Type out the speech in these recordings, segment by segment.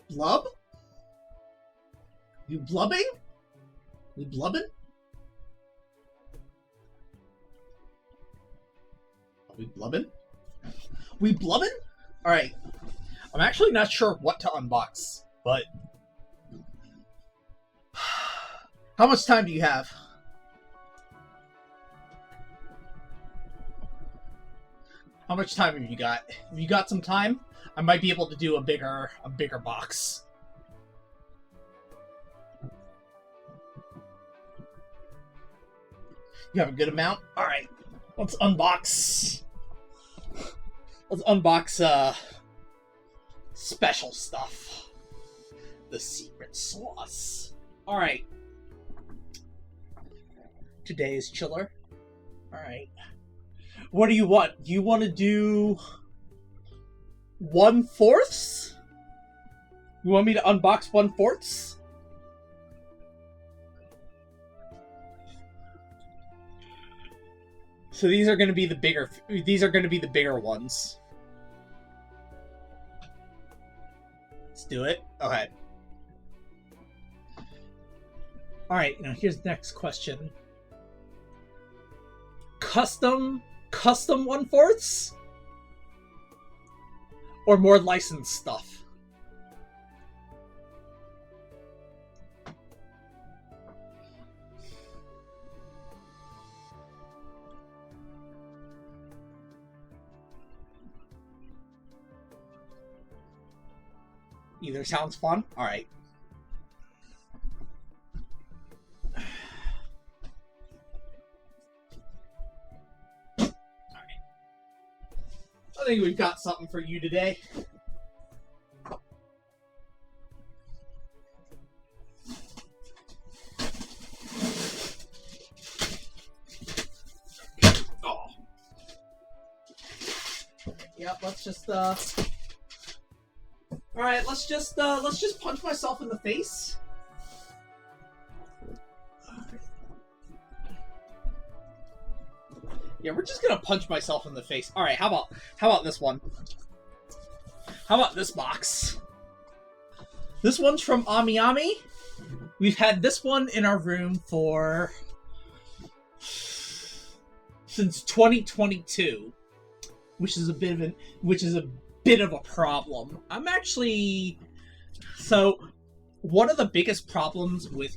Blub? You blubbing? We blubbing? Are we blubbing? We blubbing? Alright. I'm actually not sure what to unbox, but... How much time do you have? How much time have you got? If you got some time, I might be able to do a bigger box. You have a good amount? Alright. Let's unbox. Let's unbox special stuff. The secret sauce. Alright. Today's chiller. Alright. What do you want? Do you want to do 1/4? You want me to unbox 1/4? So these are going to be the bigger. These are going to be the bigger ones. Let's do it. Okay. All right. Now here's the next question. Custom 1/4 or more licensed stuff? Either sounds fun. All right. I think we've got something for you today. Oh. Yep, let's just Alright, let's just punch myself in the face. Yeah, we're just gonna punch myself in the face. Alright, how about this one? How about this box? This one's from Ami Ami. We've had this one in our room for since 2022, which is a bit of a problem. I'm actually one of the biggest problems with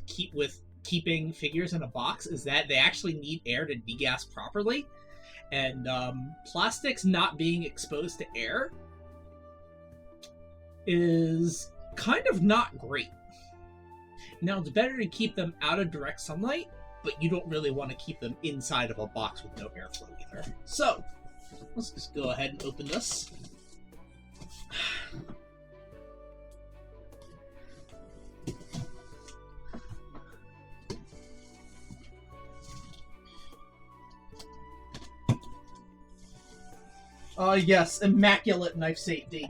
keeping figures in a box is that they actually need air to degas properly, and plastics not being exposed to air is kind of not great. Now, it's better to keep them out of direct sunlight, but you don't really want to keep them inside of a box with no airflow either. So let's just go ahead and open this. Yes, immaculate knife safety.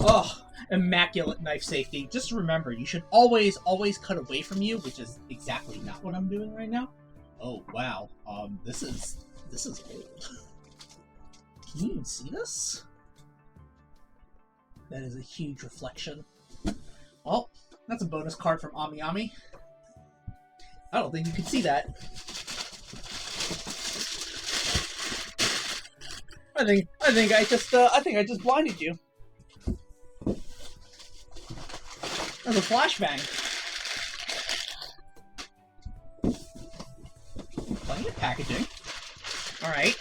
Oh, immaculate knife safety. Just remember, you should always cut away from you, which is exactly not what I'm doing right now. Oh, wow. This is old. Can you even see this? That is a huge reflection. Oh, that's a bonus card from Ami Ami. I don't think you can see that. I think I just blinded you. That's a flashbang. Plenty of packaging. Alright.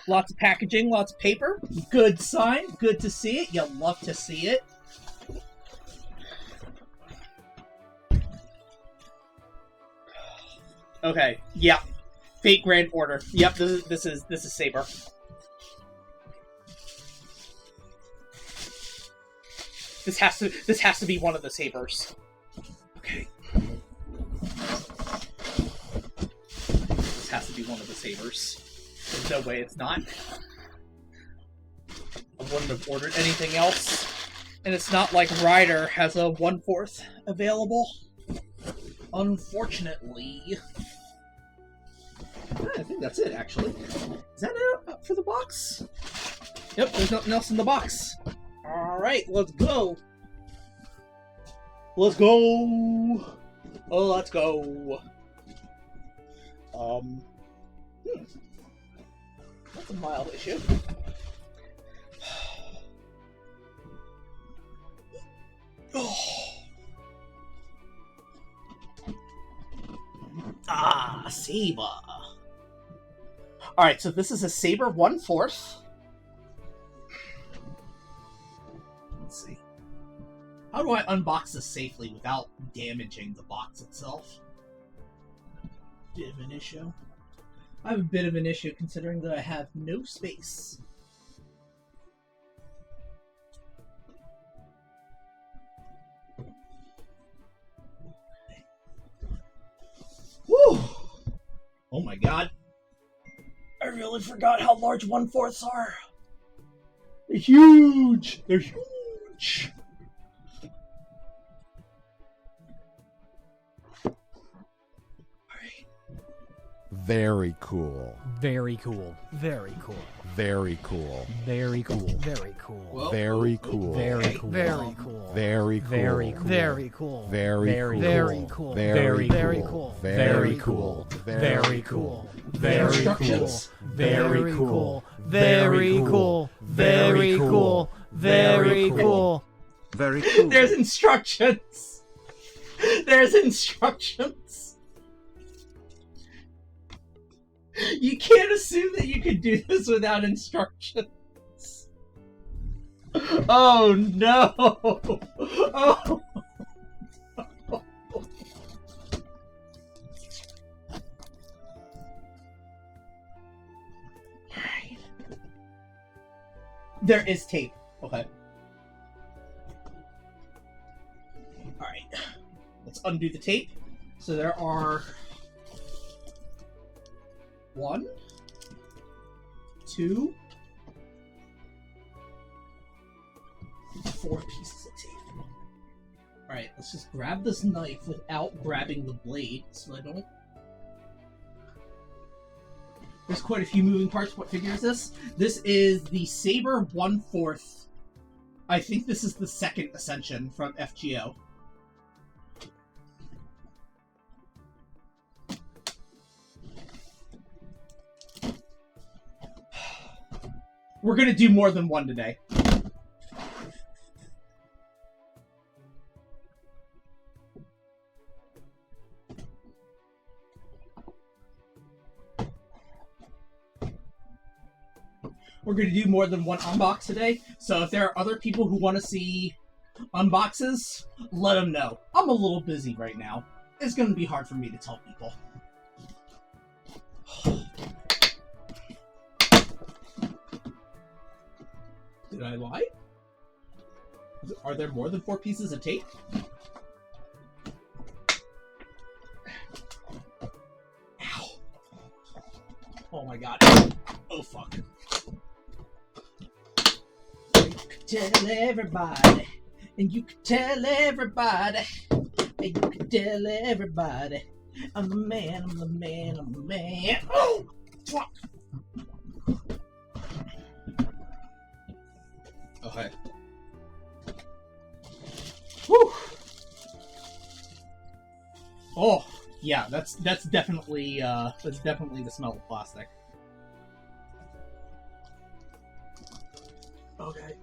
Lots of packaging, lots of paper. Good sign. Good to see it. You'll love to see it. Okay. Yep. Fate Grand Order. Yep. This is Saber. This has to be one of the Sabers. Okay. This has to be one of the Sabers. There's no way it's not. I wouldn't have ordered anything else. And it's not like Ryder has a 1/4 available. Unfortunately. I think that's it, actually. Is that it for the box? Yep, there's nothing else in the box. Alright, let's go. Let's go! Oh, let's go! That's a mild issue. Ah, saber. Alright, so this is a saber 1/4. Let's see. How do I unbox this safely without damaging the box itself? Bit of an issue. I have a bit of an issue considering that I have no space. Woo! Oh my god. I really forgot how large 1/4 are. They're huge! They're huge! Very cool. Very cool. Very cool. Very cool. Very cool. Very cool. Well, Very cool. Very cool. Very cool. Very cool. Very cool. Very cool. Very cool. Very Very cool. cool. Very cool. Very Very cool. Very Very cool. Instructions. Very cool. Very cool. Very cool. Very cool. Very cool. There's instructions! There's instructions! You can't assume that you could do this without instructions. Oh no! Oh! There is tape. Okay. Alright. Let's undo the tape. So there are 1, 2, 4 pieces of tape. Alright, let's just grab this knife without grabbing the blade so I don't... There's quite a few moving parts. What figure is this? This is the Saber 1/4. I think this is the second Ascension from FGO. We're gonna do more than one today. We're gonna do more than one unbox today, so if there are other people who want to see unboxes, let them know. I'm a little busy right now. It's gonna be hard for me to tell people. Did I lie? Are there more than 4 pieces of tape? Ow. Oh my god. Oh fuck. You could tell everybody, and you could tell everybody, and you could tell everybody, I'm the man, I'm the man, I'm the man. Oh! Fuck! Okay. Whew. Oh, yeah, that's definitely the smell of plastic. Okay.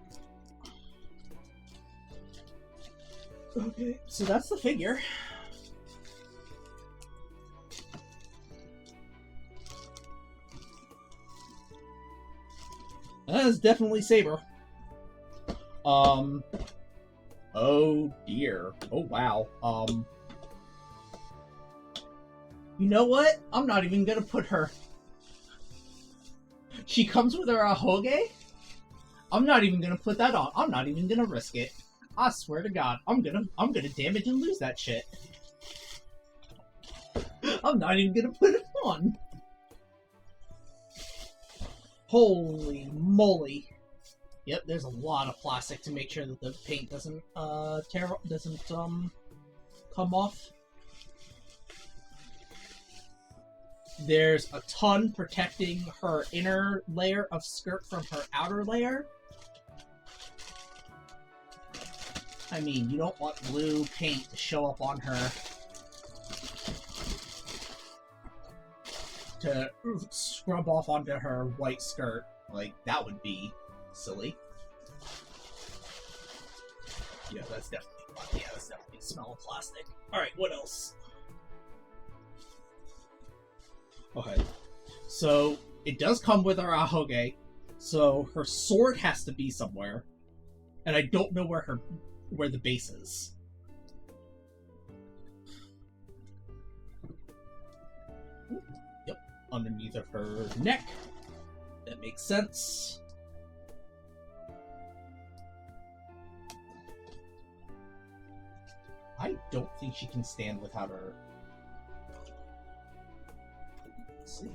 Okay, so that's the figure. That is definitely Saber. Oh dear. Oh wow. You know what? I'm not even gonna put her. She comes with her ahoge? I'm not even gonna put that on. I'm not even gonna risk it. I swear to God, I'm gonna damage and lose that shit. I'm not even gonna put it on. Holy moly. Yep, there's a lot of plastic to make sure that the paint doesn't come off. There's a ton protecting her inner layer of skirt from her outer layer. I mean, you don't want blue paint to show up on her to scrub off onto her white skirt. Like, that would be silly. Yeah, that's definitely the smell of plastic. Alright, what else? Okay. So, it does come with our ahoge, so her sword has to be somewhere. And I don't know where the base is. Yep, underneath of her neck. That makes sense. I don't think she can stand without her. Let's see.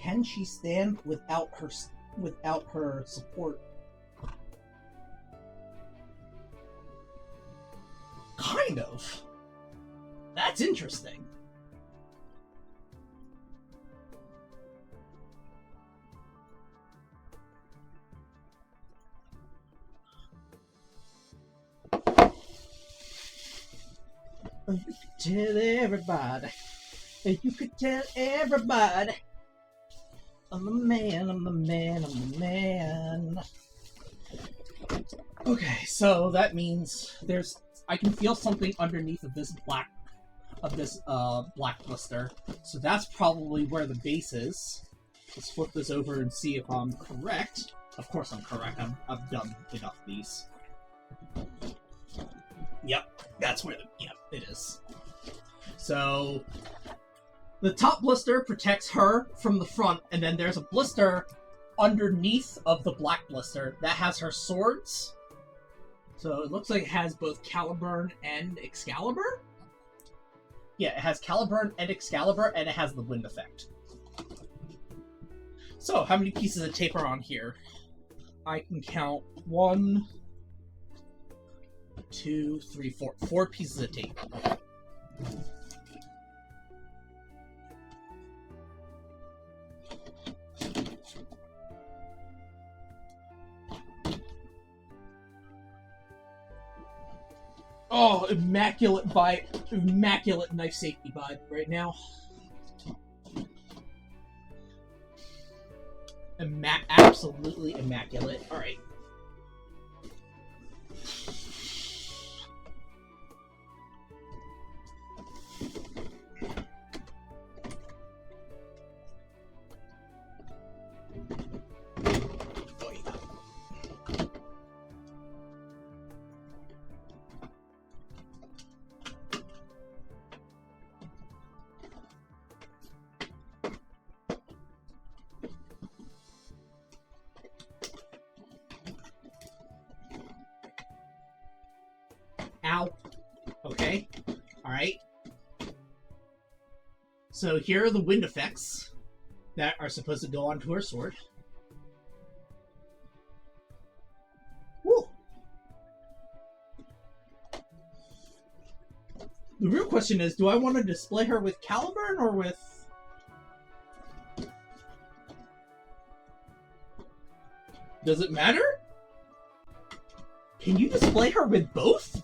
Can she stand without her support? Kind of. That's interesting. You could tell everybody. You could tell everybody. I'm the man, I'm the man, I'm the man. Okay, so that means I can feel something underneath of this black blister. So that's probably where the base is. Let's flip this over and see if I'm correct. Of course I'm correct. I've done enough of these. Yep, that's where it is. So the top blister protects her from the front, and then there's a blister underneath of the black blister that has her swords. So it looks like it has both Caliburn and Excalibur. Yeah, it has Caliburn and Excalibur, and it has the wind effect. So, how many pieces of tape are on here? I can count 1, 2, 3, 4. 4 pieces of tape. Oh, immaculate knife safety vibe right now. Absolutely immaculate. All right. Ow. Okay. Alright. So here are the wind effects that are supposed to go onto her sword. Woo! The real question is, do I want to display her with Caliburn or with... Does it matter? Can you display her with both?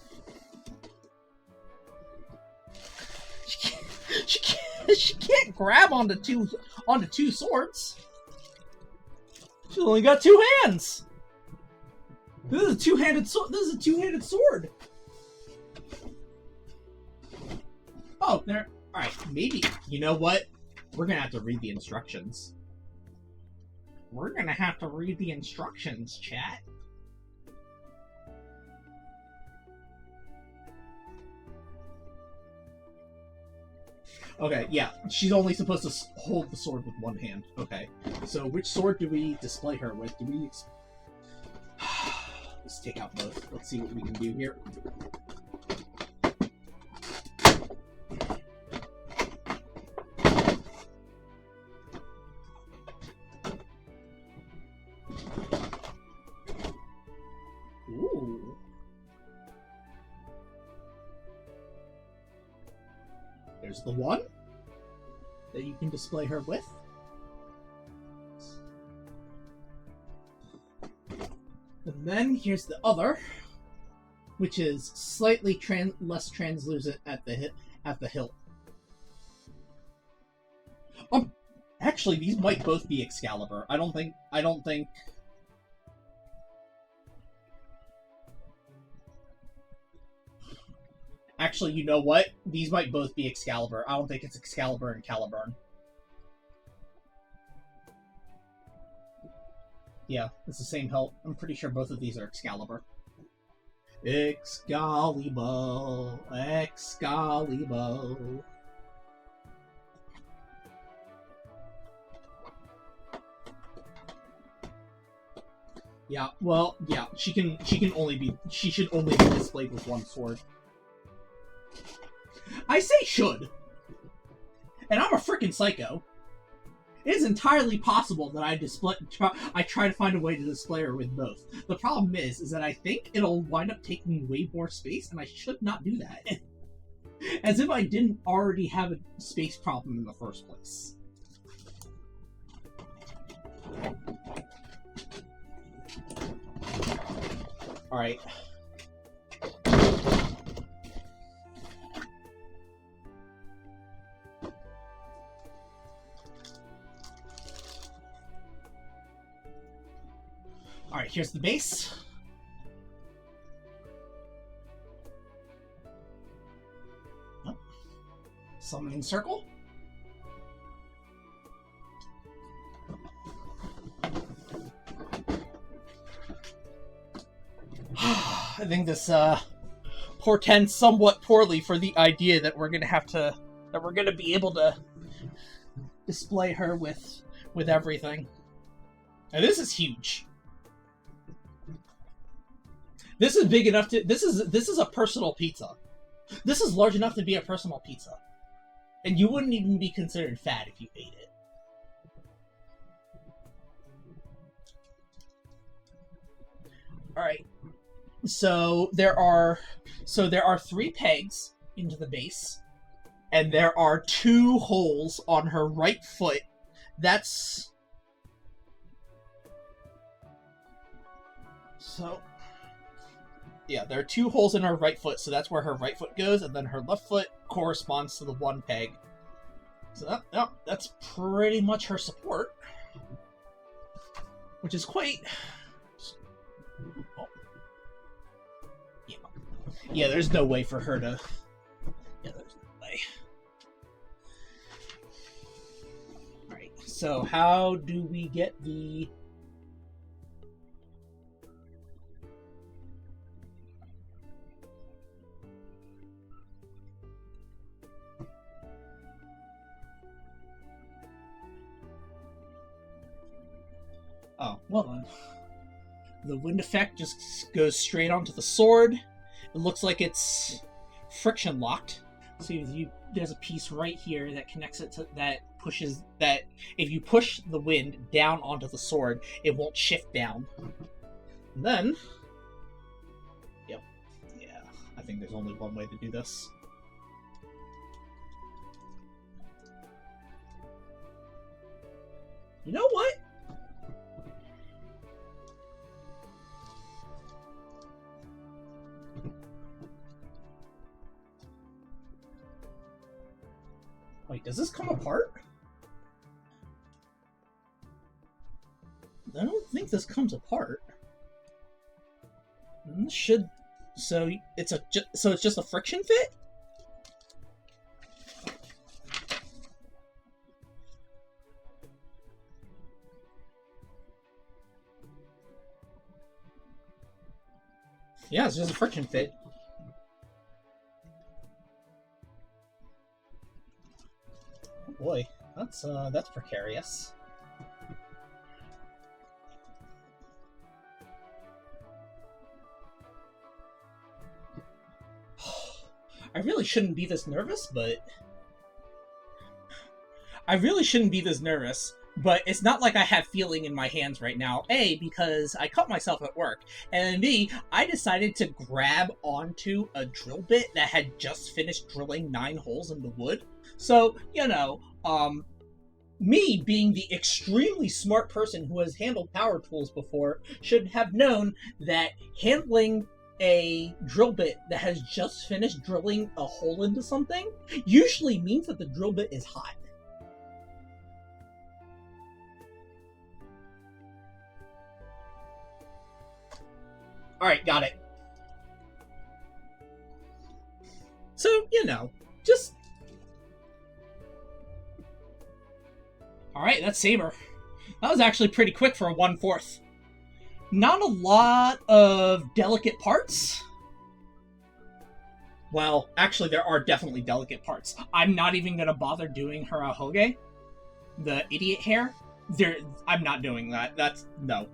She can't grab onto two swords. She's only got 2 hands. This is a two-handed sword. Oh, there. All right, maybe. You know what? We're gonna have to read the instructions. We're gonna have to read the instructions, chat. Okay, yeah, she's only supposed to hold the sword with one hand. Okay, so which sword do we display her with? Do we... Let's take out both. Let's see what we can do here. Ooh. There's the one that you can display her with. And then here's the other, which is slightly less translucent at the hilt. Actually, these might both be Excalibur. I don't think. Actually, you know what? These might both be Excalibur. I don't think it's Excalibur and Caliburn. Yeah, it's the same hilt. I'm pretty sure both of these are Excalibur. Excalibur, Excalibur. Yeah, well, yeah, she should only be displayed with one sword. I say should. And I'm a freaking psycho. It is entirely possible that I try to find a way to display her with both. The problem is that I think it'll wind up taking way more space, and I should not do that. As if I didn't already have a space problem in the first place. Alright. Alright, here's the base. Oh. Summoning circle. I think this portends somewhat poorly for the idea that we're gonna be able to display her with everything. And this is huge. This is big enough to this is a personal pizza. This is large enough to be a personal pizza. And you wouldn't even be considered fat if you ate it. Alright. So there are 3 pegs into the base, and there are 2 holes on her right foot. That's so yeah, there are 2 holes in her right foot, so that's where her right foot goes, and then her left foot corresponds to the 1 peg. So that's pretty much her support, which is quite. Oh. Yeah, there's no way for her to. Yeah, there's no way. Alright, so how do we get the. Oh, well then. The wind effect just goes straight onto the sword. It looks like it's friction locked. So there's a piece right here that connects it to that if you push the wind down onto the sword, it won't shift down. And then, yep, yeah, I think there's only one way to do this. You know what? Wait, does this come apart? I don't think this comes apart. This should. So it's just a friction fit? Yeah, it's just a friction fit. Boy, that's precarious. I really shouldn't be this nervous, But it's not like I have feeling in my hands right now. A, because I cut myself at work. And B, I decided to grab onto a drill bit that had just finished drilling 9 holes in the wood. So, me being the extremely smart person who has handled power tools before should have known that handling a drill bit that has just finished drilling a hole into something usually means that the drill bit is hot. Alright, got it. So, just... Alright, that's saber. That was actually pretty quick for a 1/4. Not a lot of delicate parts. Well, actually, there are definitely delicate parts. I'm not even going to bother doing her ahoge, the idiot hair. I'm not doing that. No.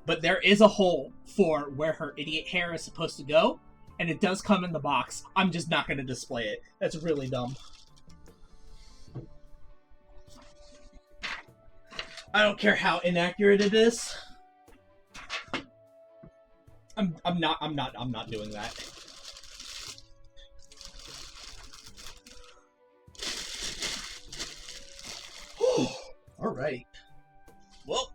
But there is a hole for where her idiot hair is supposed to go, and it does come in the box. I'm just not going to display it. That's really dumb. I don't care how inaccurate it is. I'm not doing that. All right. Well,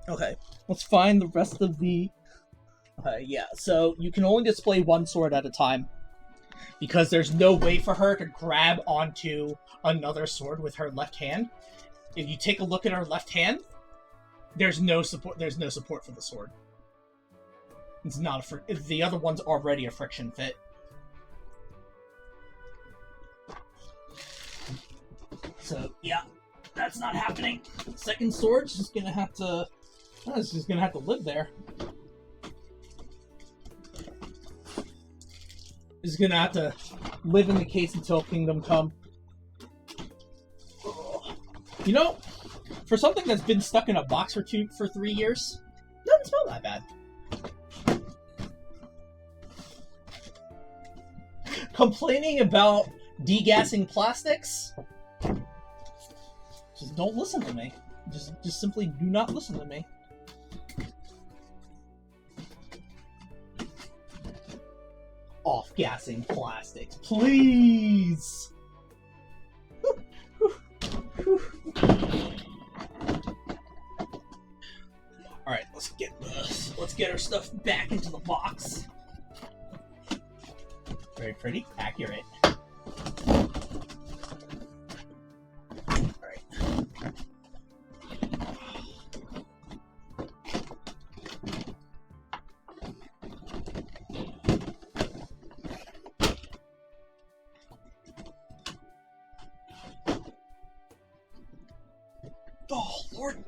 okay. Let's find the rest of the... yeah, so you can only display one sword at a time, because there's no way for her to grab onto another sword with her left hand. If you take a look at her left hand, there's no support. There's no support for the sword. It's not the other one's already a friction fit. So yeah, that's not happening. Second sword's just gonna have to... It's just gonna have to live there. It's gonna have to live in the case until Kingdom Come. You know, for something that's been stuck in a box for 3 years, doesn't smell that bad. Complaining about degassing plastics? Just don't listen to me. Just simply do not listen to me. Off-gassing plastics, please! Alright, let's get our stuff back into the box. Very pretty, accurate. Alright. Oh, Lord.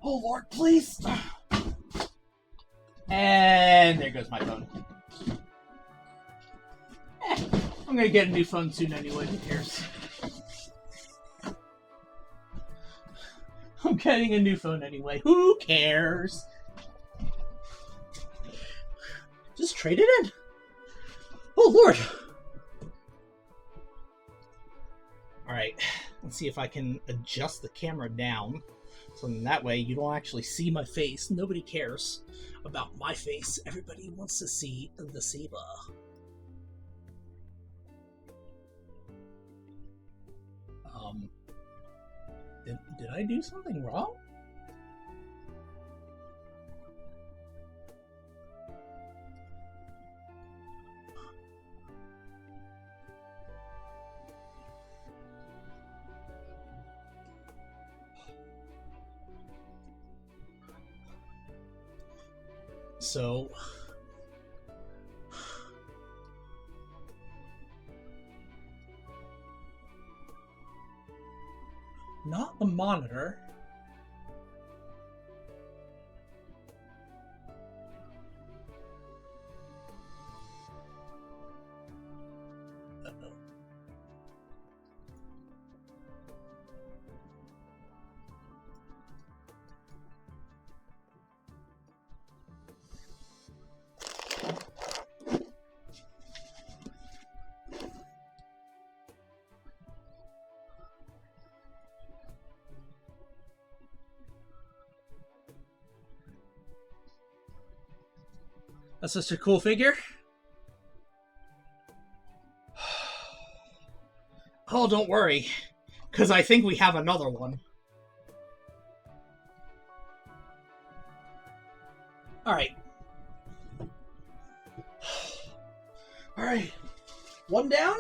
Oh, Lord, please. And there goes my phone. I'm gonna get a new phone soon anyway, who cares? I'm getting a new phone anyway, who cares? Just trade it in. Oh, Lord. Alright, let's see if I can adjust the camera down. So in that way, you don't actually see my face. Nobody cares about my face. Everybody wants to see the saber. Did I do something wrong? So... not the monitor. Uh-oh. That's such a cool figure. Oh, don't worry, because I think we have another one. Alright. Alright. One down.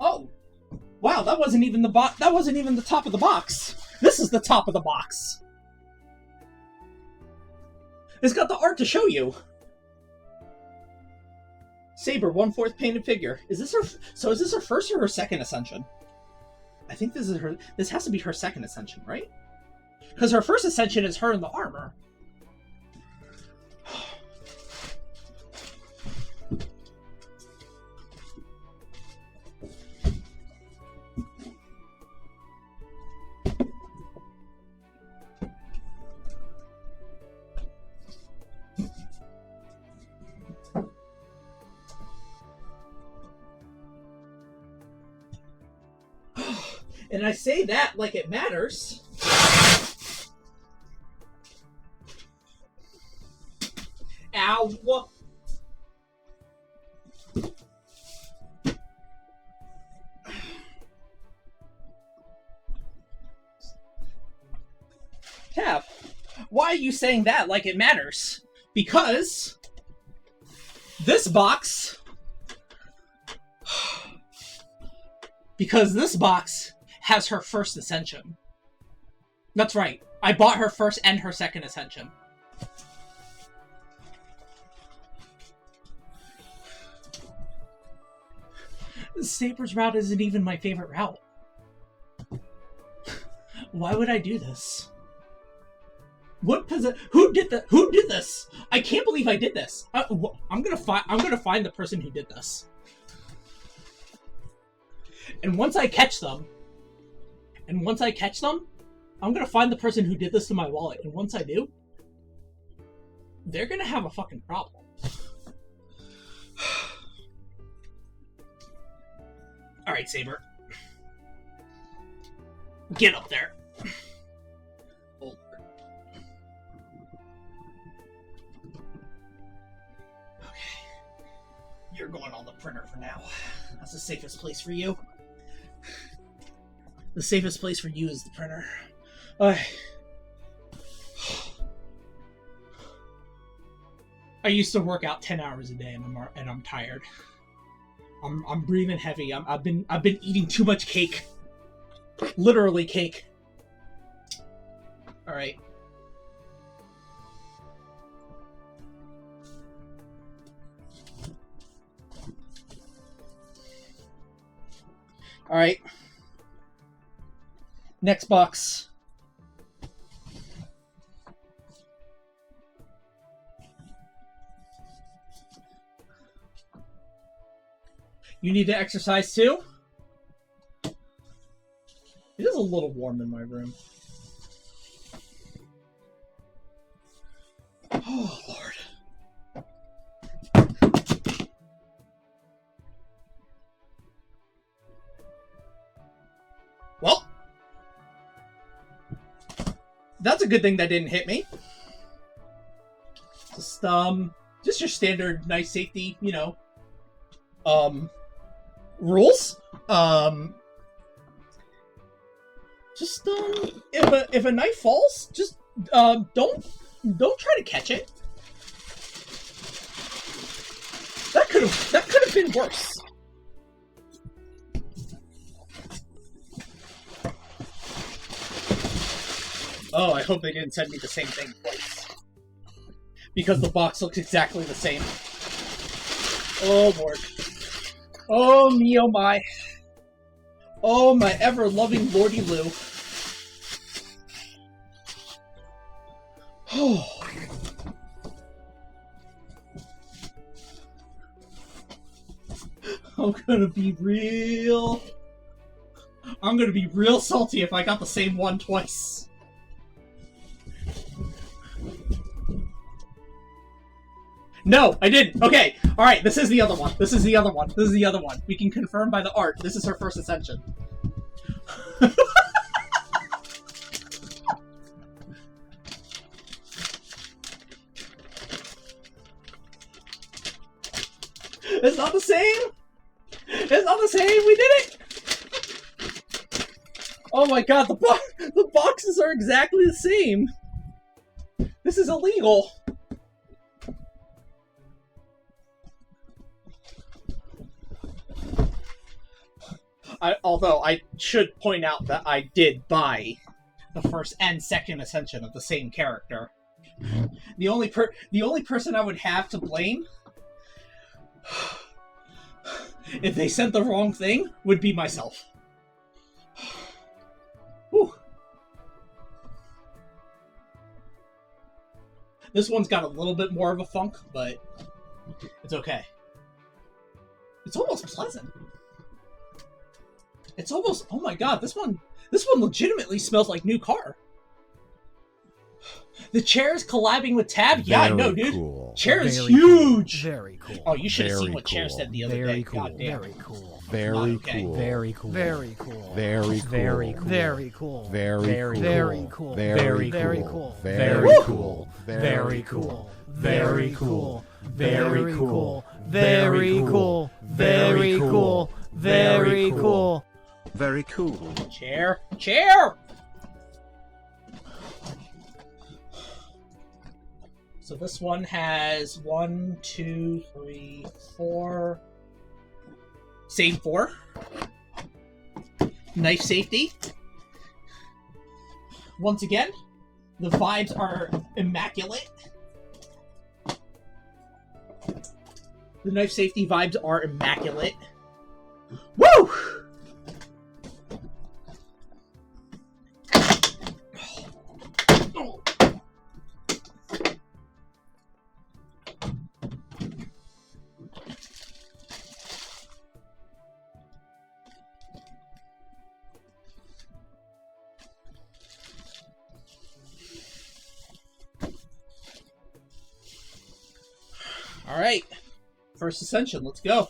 Oh, wow! That wasn't even the That wasn't even the top of the box. This is the top of the box. It's got the art to show you. Saber, 1/4 painted figure. Is this her? So is this her first or her second ascension? I think this is her. This has to be her second ascension, right? Because her first ascension is her in the armor. And I say that like it matters. Ow. Tab, why are you saying that like it matters? Because this box... Because this box has her first ascension. That's right. I bought her first and her second ascension. Saber's route isn't even my favorite route. Why would I do this? Who did that? Who did this? I can't believe I did this. I'm gonna find the person who did this. And once I catch them, I'm gonna find the person who did this to my wallet. And once I do, they're gonna have a fucking problem. Alright, Saber. Get up there. Oh. Okay. You're going on the printer for now. That's the safest place for you. The safest place for you is the printer. I used to work out 10 hours a day, and I'm tired. I'm breathing heavy. I've been eating too much cake. Literally cake. All right. All right. Next box. You need to exercise too? It is a little warm in my room. Oh, Lord. Well, that's a good thing that didn't hit me. Just your standard nice safety, you know, rules. If a knife falls, just don't try to catch it. That could have been worse. Oh, I hope they didn't send me the same thing twice. Because the box looks exactly the same. Oh, Lord. Oh, me, oh, my. Oh, my ever-loving Lordy Lou. Oh. I'm gonna be real I'm gonna be real salty if I got the same one twice. No, I didn't. Okay, alright, this is the other one. This is the other one. This is the other one. We can confirm by the art. This is her first ascension. It's not the same! It's not the same! We did it! Oh my god, the boxes are exactly the same! This is illegal! Although, I should point out that I did buy the first and second ascension of the same character. The only person I would have to blame if they sent the wrong thing would be myself. Whew. This one's got a little bit more of a funk, but it's okay. It's almost pleasant. It's almost, oh my god, this one legitimately smells like new car. The chair is collabing with Tab? Yeah, I know, dude. Cool. Chair is huge! Very cool. Oh, you should have seen Very what Chair cool. said the other Very day. cool. God damn. Very cool. Very Okay. cool. Very cool. Very cool. Very cool. Very cool. Very cool. Very Very cool. Very Very cool. cool. Very cool. Very cool. Very cool. Very cool. Very cool. Very cool. Very cool. Very cool. Chair! Chair! So this one has 1, 2, 3, 4. Same 4. Knife safety. Once again, the vibes are immaculate. The knife safety vibes are immaculate. Woo! Alright. First ascension, let's go.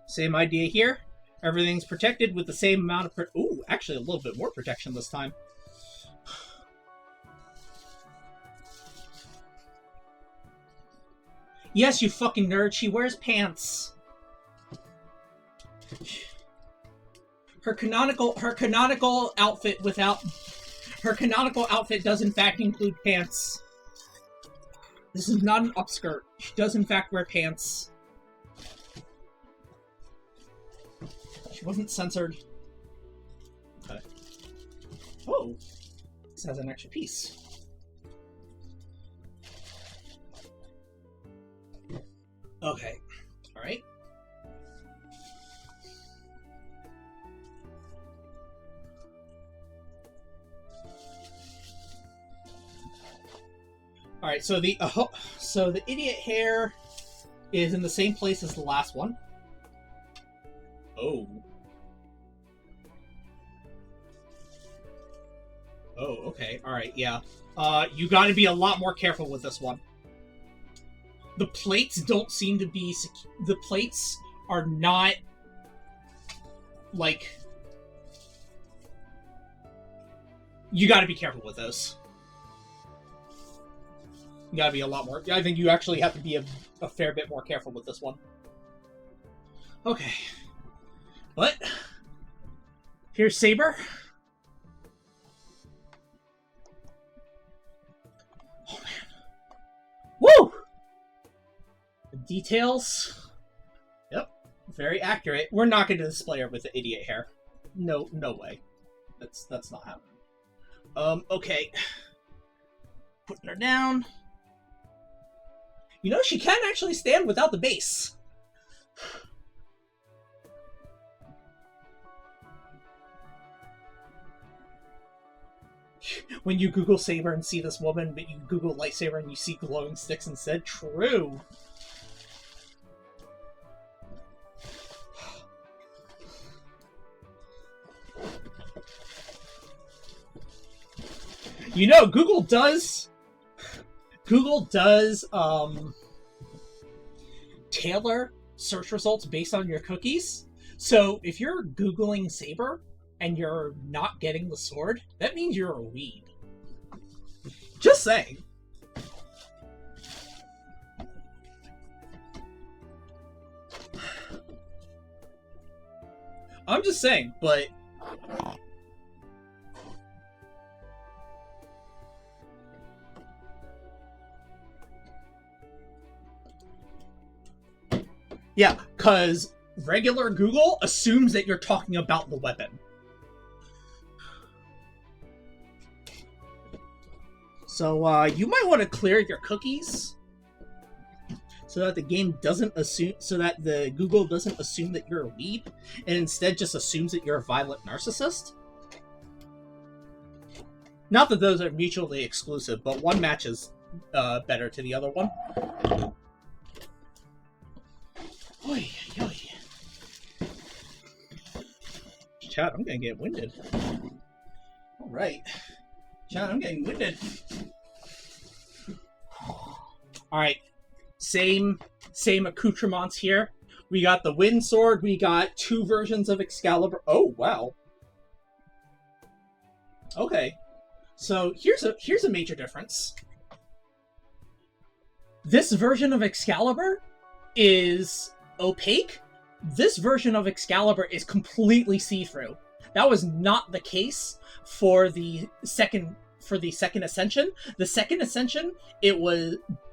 Same idea here. Everything's protected with the same amount of... Ooh, actually a little bit more protection this time. Yes, you fucking nerd. She wears pants. Her canonical outfit without... Her canonical outfit does in fact include pants. This is not an upskirt. She does in fact wear pants. She wasn't censored. Okay. Oh! This has an extra piece. Okay. Alright. Alright, so the idiot hair is in the same place as the last one. Oh. Oh, okay. Alright, yeah. You gotta be a lot more careful with this one. The plates don't seem to be... The plates are not... Like... You gotta be careful with those. You gotta be a lot more... I think you actually have to be a fair bit more careful with this one. Okay. But... Here's Saber. Oh, man. Woo! The details... Yep. Very accurate. We're not going to display her with the idiot hair. No way. That's not happening. Okay. Putting her down. You know, she can actually stand without the base. When you Google Saber and see this woman, but you Google lightsaber and you see glowing sticks instead, true. You know, Google does tailor search results based on your cookies. So if you're Googling saber and you're not getting the sword, that means you're a weeb. Just saying. I'm just saying, but yeah, because regular Google assumes that you're talking about the weapon. So you might want to clear your cookies so that the game doesn't assume, so that the Google doesn't assume that you're a weeb, and instead just assumes that you're a violent narcissist. Not that those are mutually exclusive, but one matches better to the other one. Oy, oy. Chat, I'm gonna get winded. Alright. Chat, I'm getting winded. Alright. Same accoutrements here. We got the wind sword, we got 2 versions of Excalibur. Oh, wow. Okay. So here's a major difference. This version of Excalibur is opaque. This version of Excalibur is completely see-through. That was not the case for the second Ascension. The second Ascension,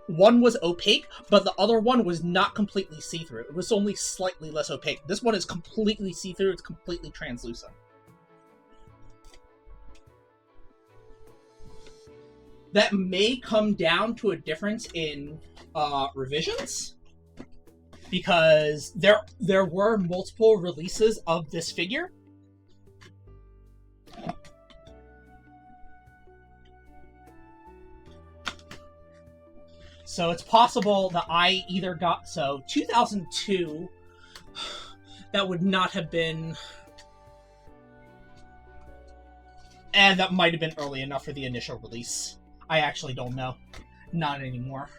one was opaque, but the other one was not completely see-through. It was only slightly less opaque. This one is completely see-through. It's completely translucent. That may come down to a difference in revisions, because there were multiple releases of this figure. So it's possible that I either got... So, 2002, that would not have been... And that might have been early enough for the initial release. I actually don't know. Not anymore.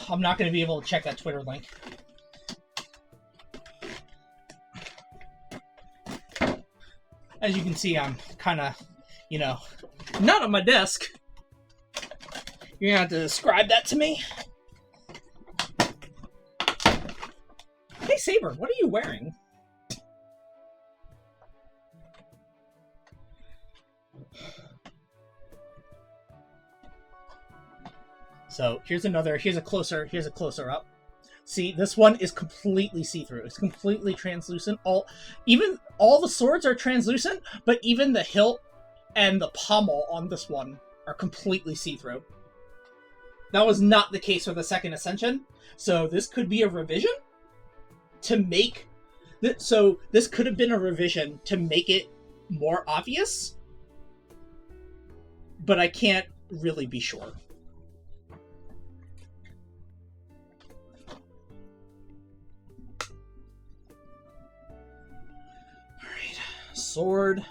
I'm not going to be able to check that Twitter link. As you can see, I'm kind of, not on my desk. You're going to have to describe that to me. Hey, Saber, what are you wearing? So here's a closer up. See, this one is completely see-through. It's completely translucent. All the swords are translucent, but even the hilt and the pommel on this one are completely see-through. That was not the case for the second Ascension. So this could be a revision to make... So this could have been a revision to make it more obvious, but I can't really be sure. Sword.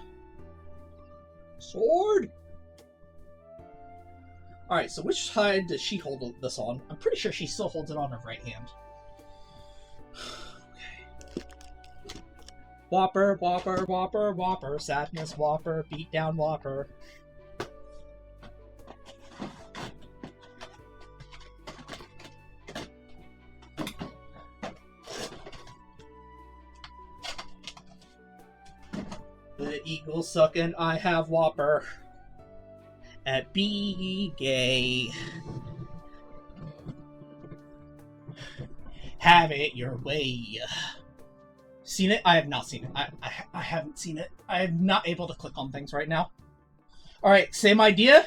Alright, so which side does she hold this on? I'm pretty sure she still holds it on her right hand. Okay. Whopper, whopper, whopper, whopper, sadness, whopper, beatdown, whopper. The eagle suckin', I have whopper. At be gay. Have it your way. Seen it? I have not seen it. I haven't seen it. I am not able to click on things right now. Alright, same idea.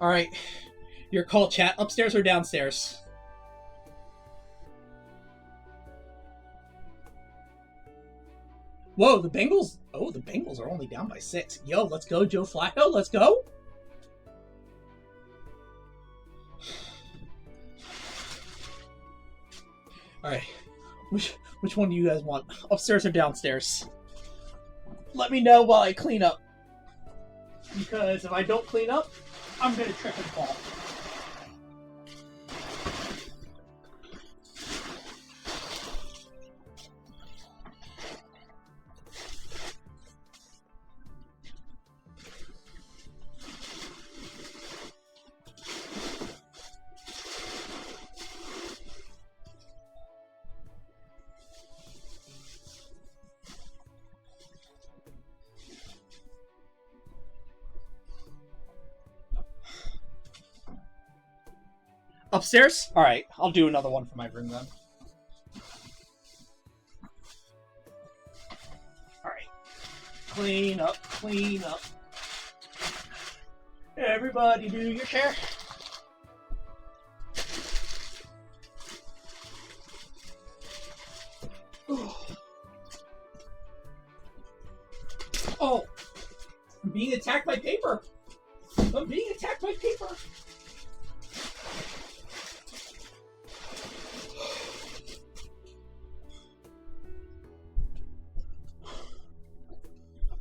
Alright. Your call, chat. Upstairs or downstairs? Whoa, the Bengals... Oh, the Bengals are only down by 6. Yo, let's go, Joe Flacco. Let's go. Alright. Which one do you guys want? Upstairs or downstairs? Let me know while I clean up. Because if I don't clean up, I'm gonna trip and fall. Upstairs? Alright, I'll do another one for my room then. Alright. Clean up, clean up. Everybody do your share. Oh! I'm being attacked by paper! I'm being attacked by paper!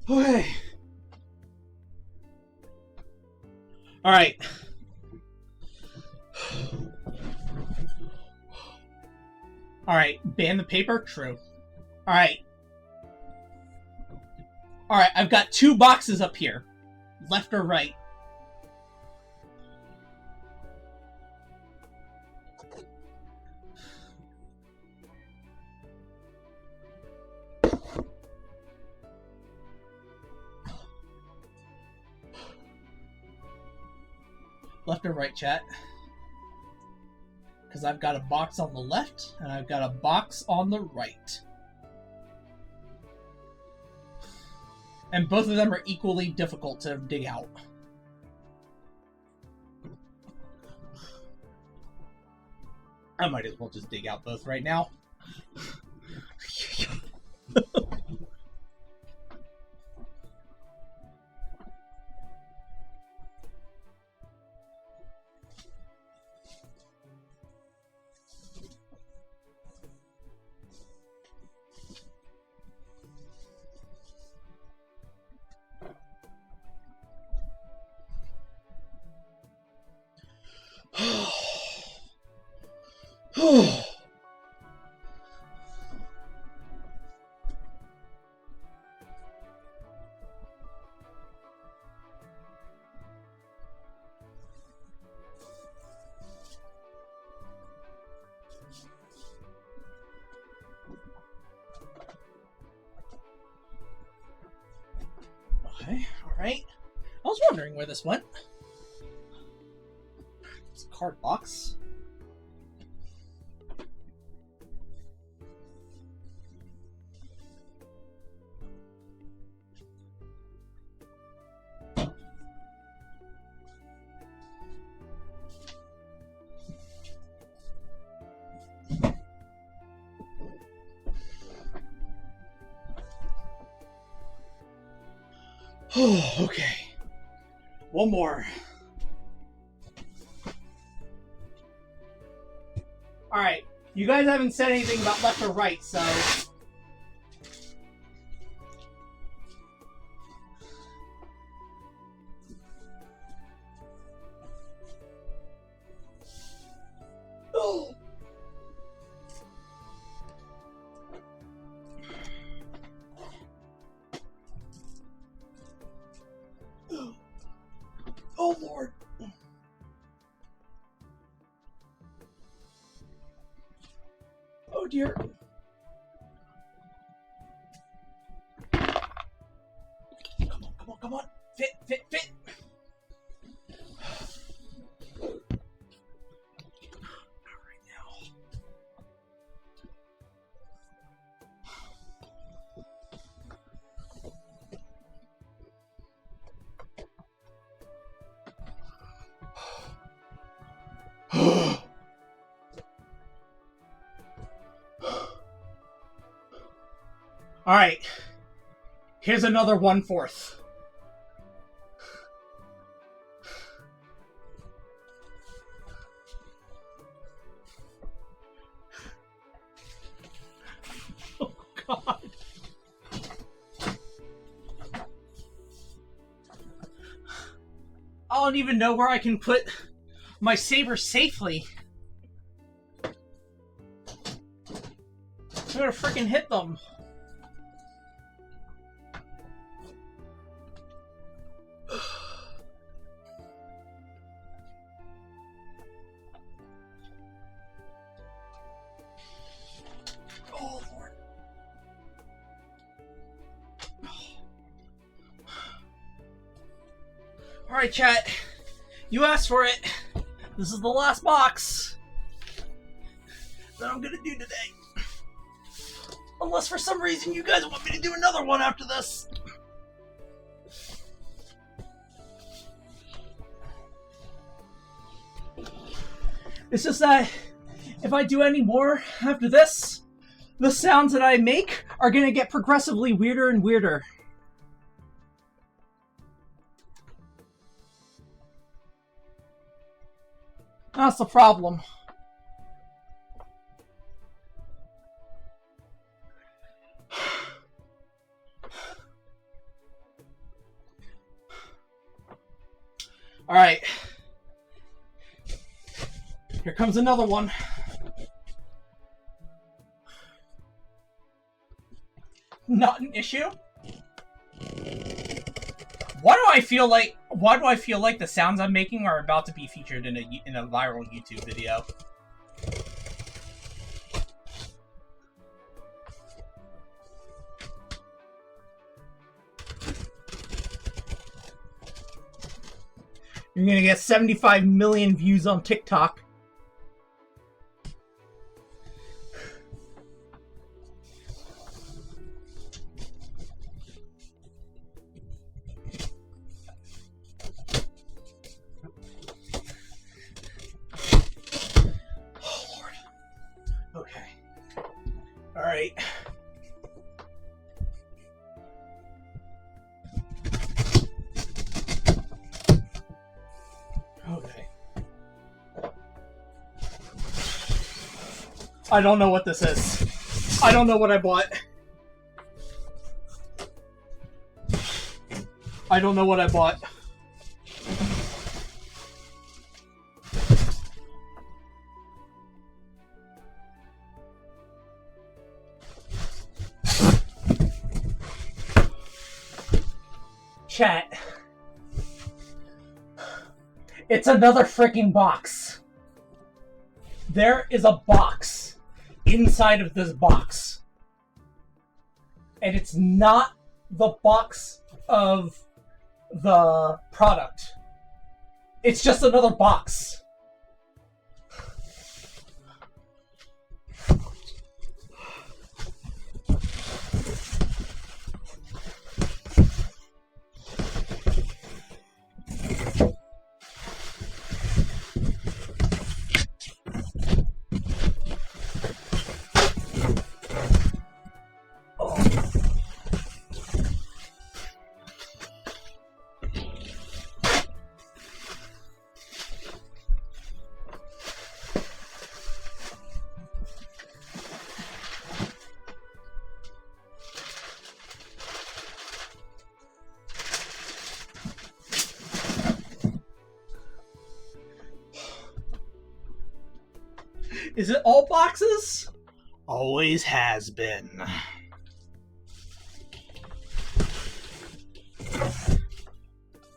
Okay. Alright. Alright, ban the paper? True. Alright. Alright, I've got 2 boxes up here. Left or right? Left or right, chat? Because I've got a box on the left, and I've got a box on the right. And both of them are equally difficult to dig out. I might as well just dig out both right now. Okay, alright. I was wondering where this went. It's a card box. Oh, okay. One more. Alright. You guys haven't said anything about left or right, so... Oh! Oh, Lord. Oh, dear. Come on, come on, come on. Fit, fit, fit. All right, now. Alright. Here's another 1/4. Oh, God. I don't even know where I can put my saber safely. I'm gonna freaking hit them. Oh, Lord. Alright, chat. You asked for it. This is the last box that I'm gonna do today. Unless for some reason you guys want me to do another one after this. It's just that if I do any more after this, the sounds that I make are gonna get progressively weirder and weirder. That's the problem. Alright. Here comes another one. Not an issue? Why do I feel like the sounds I'm making are about to be featured in a viral YouTube video? You're gonna get 75 million views on TikTok. Alright. Okay. I don't know what this is. I don't know what I bought. I don't know what I bought. Chat. It's another freaking box. There is a box inside of this box. And it's not the box of the product. It's just another box. Is it all boxes? Always has been.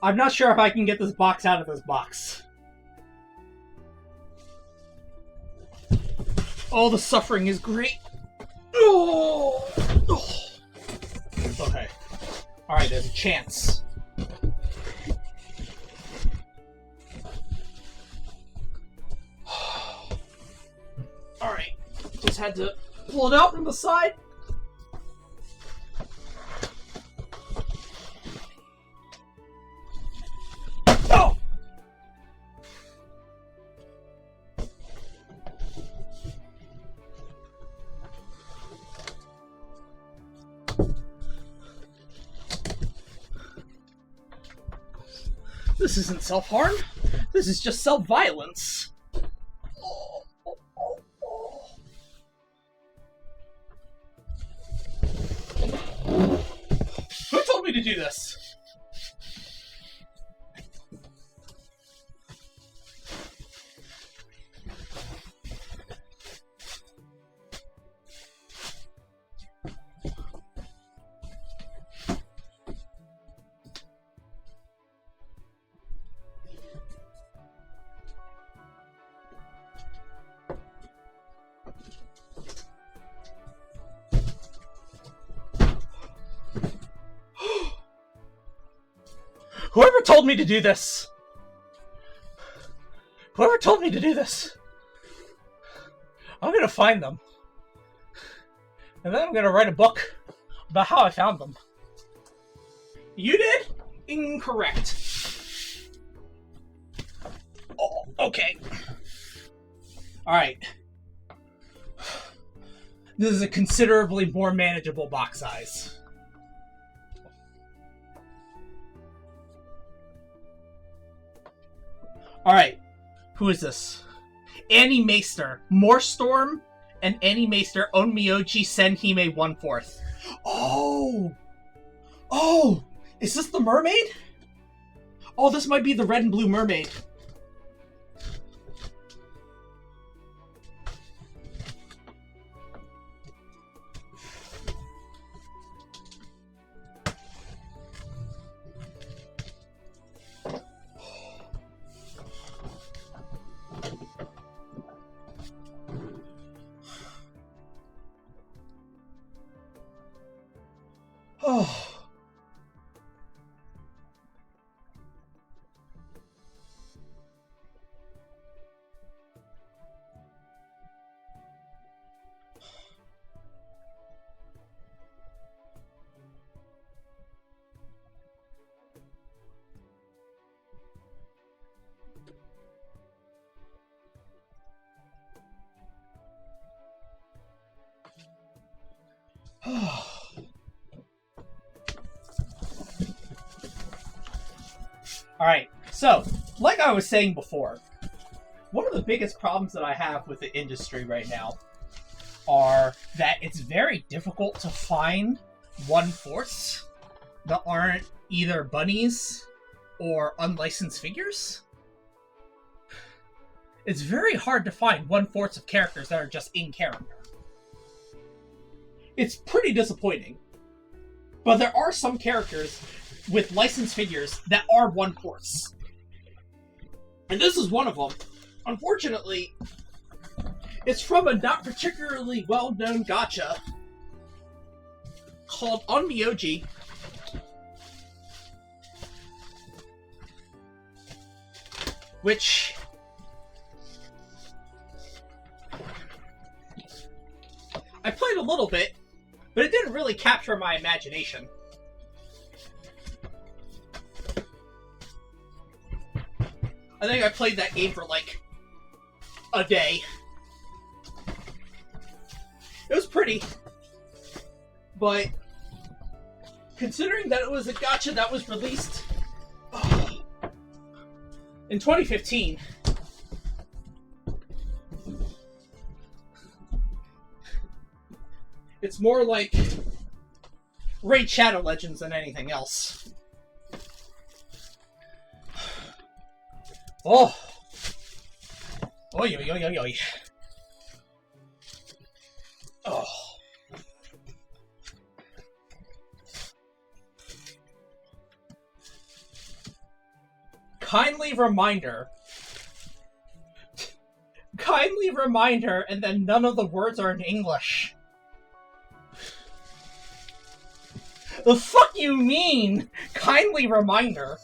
I'm not sure if I can get this box out of this box. Oh, the suffering is great. Oh. Okay. Alright, there's a chance. Alright. Just had to pull it out from the side. Oh! This isn't self-harm. This is just self-violence. Who told me to do this? Whoever told me to do this? Whoever told me to do this? I'm gonna find them. And then I'm gonna write a book about how I found them. You did? Incorrect. Oh, okay. Alright. This is a considerably more manageable box size. Alright, who is this? Annie Maester, Moorstorm, and Annie Maester, Onmyoji Senhime 1/4. Oh! Oh! Is this the mermaid? Oh, this might be the red and blue mermaid. Oh. Alright, so, like I was saying before, one of the biggest problems that I have with the industry right now are that it's very difficult to find 1/4 that aren't either bunnies or unlicensed figures. It's very hard to find 1/4 of characters that are just in character. It's pretty disappointing. But there are some characters with licensed figures that are 1/4. And this is one of them. Unfortunately, it's from a not particularly well-known gacha called Onmyoji. Which I played a little bit, but it didn't really capture my imagination. I think I played that game for like a day. It was pretty, but considering that it was a gacha that was released in 2015, it's more like Raid Shadow Legends than anything else. Oh! Oi, oi, oi, oi, oi. Oh. Kindly reminder. Kindly reminder, and then none of the words are in English. The fuck you mean? Kindly reminder.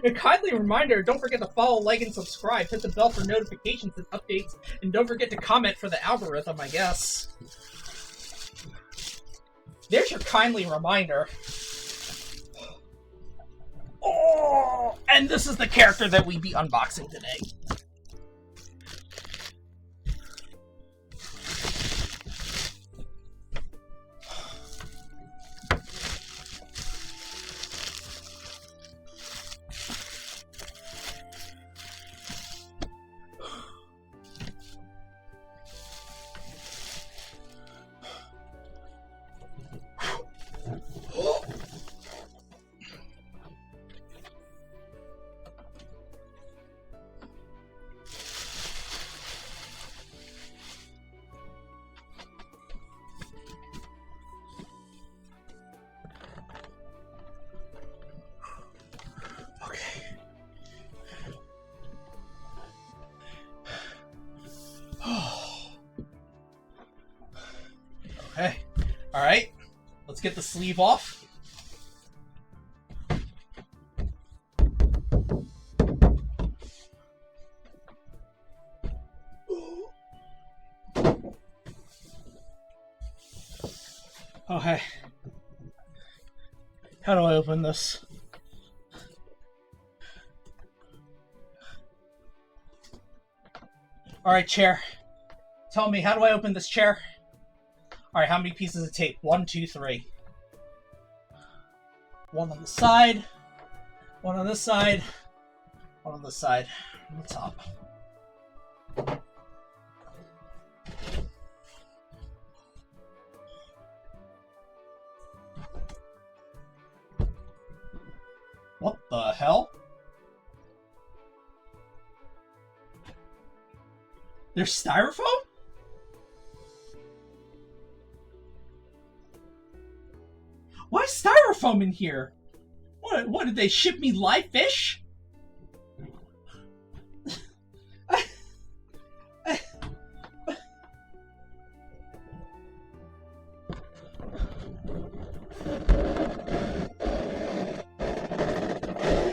A kindly reminder, don't forget to follow, like, and subscribe. Hit the bell for notifications and updates. And don't forget to comment for the algorithm, I guess. There's your kindly reminder. Oh! And this is the character that we be unboxing today. Okay. Alright. Let's get the sleeve off. Okay. How do I open this? Alright, chair. Tell me, how do I open this chair? Alright, how many pieces of tape? 1, 2, 3. One on the side. One on this side. One on this side. On the top. What the hell? There's styrofoam? Why is styrofoam in here? What did they ship me live fish?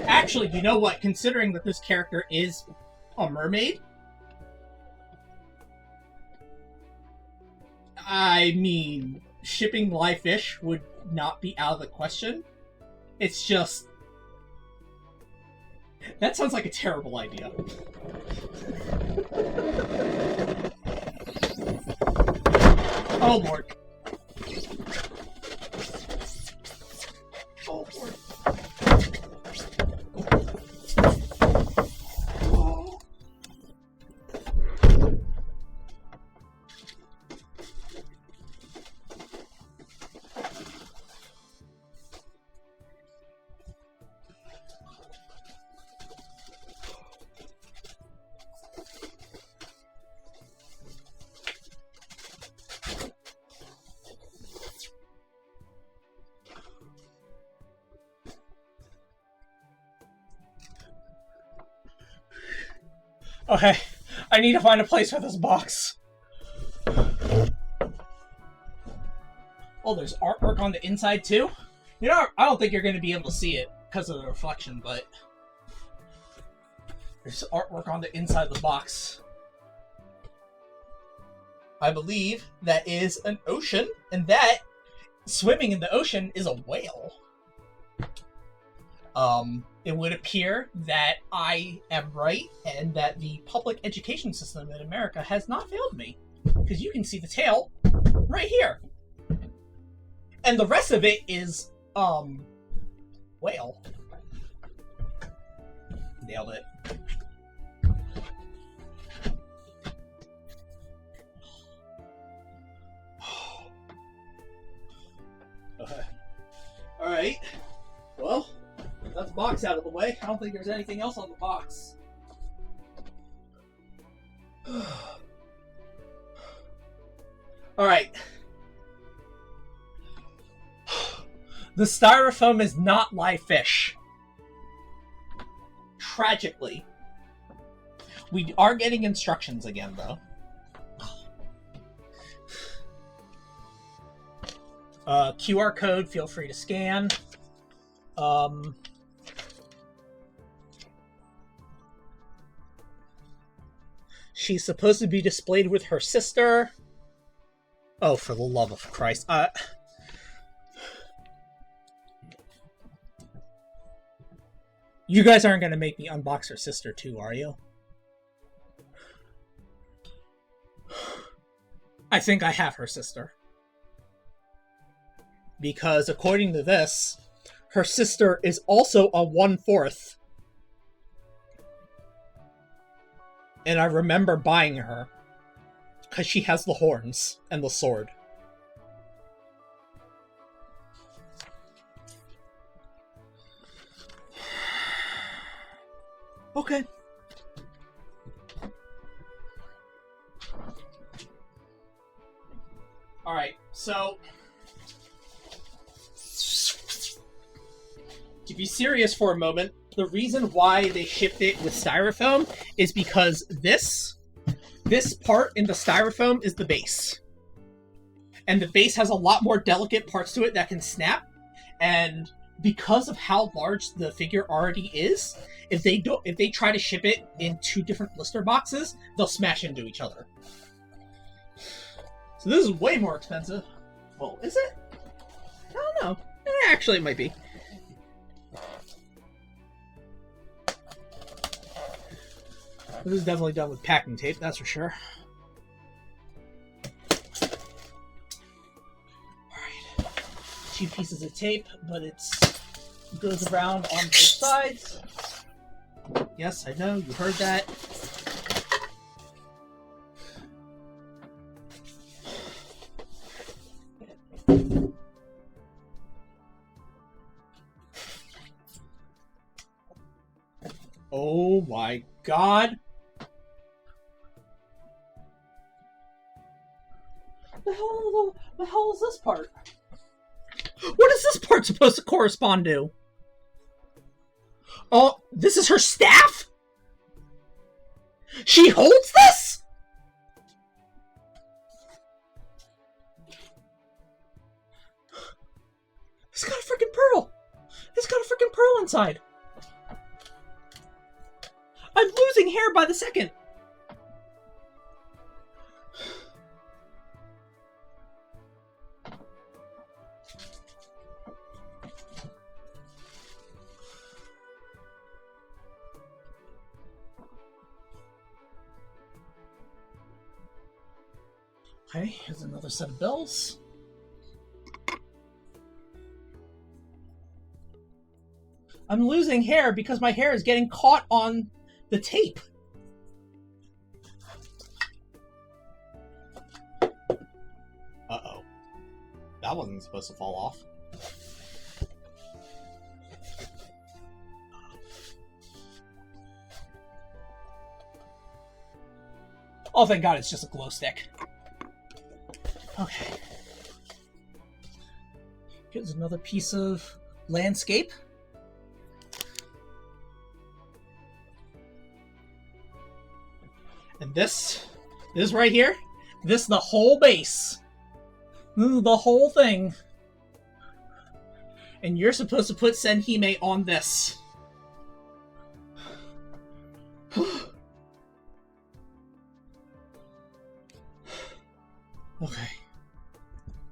Actually, you know what? Considering that this character is a mermaid, I mean, shipping live fish would not be out of the question. It's just... that sounds like a terrible idea. Oh, Lord. Oh, Lord. Okay, I need to find a place for this box. Oh, there's artwork on the inside too? You know, I don't think you're going to be able to see it because of the reflection, but there's artwork on the inside of the box. I believe that is an ocean, and that swimming in the ocean is a whale. It would appear that I am right, and that the public education system in America has not failed me. Because you can see the tail right here. And the rest of it is, whale. Nailed it. Okay. Alright. Well, that's the box out of the way. I don't think there's anything else on the box. Alright. The styrofoam is not live fish. Tragically. We are getting instructions again, though. QR code, feel free to scan. She's supposed to be displayed with her sister. Oh, for the love of Christ. You guys aren't going to make me unbox her sister too, are you? I think I have her sister. Because according to this, her sister is also a 1/4. And I remember buying her. Because she has the horns and the sword. Okay. Alright, so... to be serious for a moment, the reason why they shipped it with styrofoam is because this part in the styrofoam is the base. and the base has a lot more delicate parts to it that can snap, and because of how large the figure already is, if they try to ship it in 2 different blister boxes, they'll smash into each other. So this is way more expensive. Well, is it? I don't know. Actually, it might be. This is definitely done with packing tape, that's for sure. Alright. 2 pieces of tape, but it goes around on both sides. Yes, I know, you heard that. Oh my god. The hell is this part? What is this part supposed to correspond to? Oh, this is her staff? She holds this? It's got a freaking pearl. It's got a freaking pearl inside. I'm losing hair by the second. Okay, here's another set of bells. I'm losing hair because my hair is getting caught on the tape. Uh-oh. That wasn't supposed to fall off. Oh, thank God, it's just a glow stick. Okay. Here's another piece of landscape. And this right here, this is the whole base. This is the whole thing. And you're supposed to put senhime on this. Okay.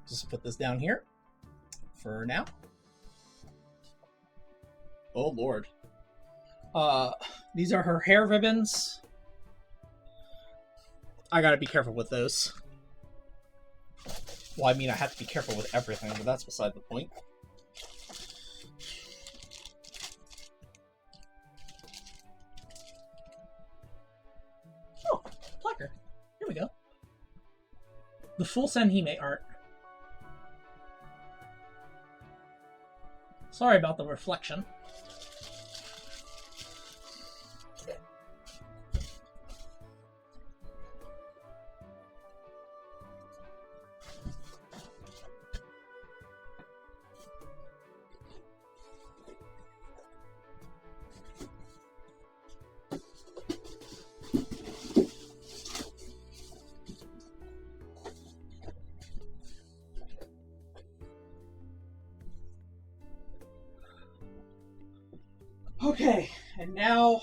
Just put this down here for now. Oh Lord. These are her hair ribbons. I gotta be careful with those. Well, I mean, I have to be careful with everything, but that's beside the point. Oh, placard. Here we go. The full senhime art. Sorry about the reflection. Okay, and now...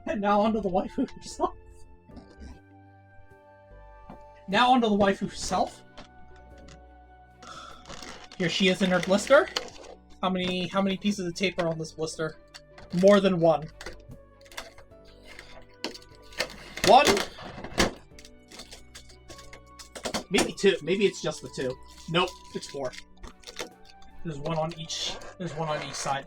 And now onto the waifu herself. Now onto the waifu herself. Here she is in her blister. How many pieces of tape are on this blister? More than one. One. Maybe 2. Maybe it's just the 2. Nope, it's 4. There's one on each. There's one on each side.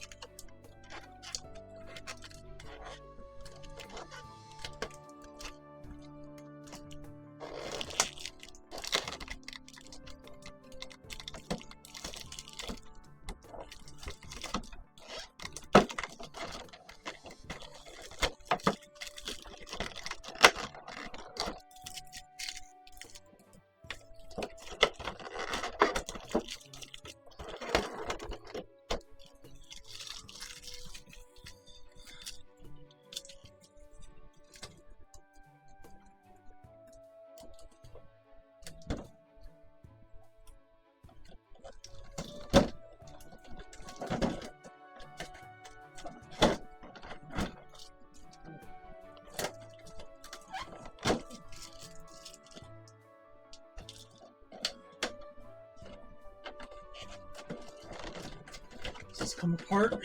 come apart.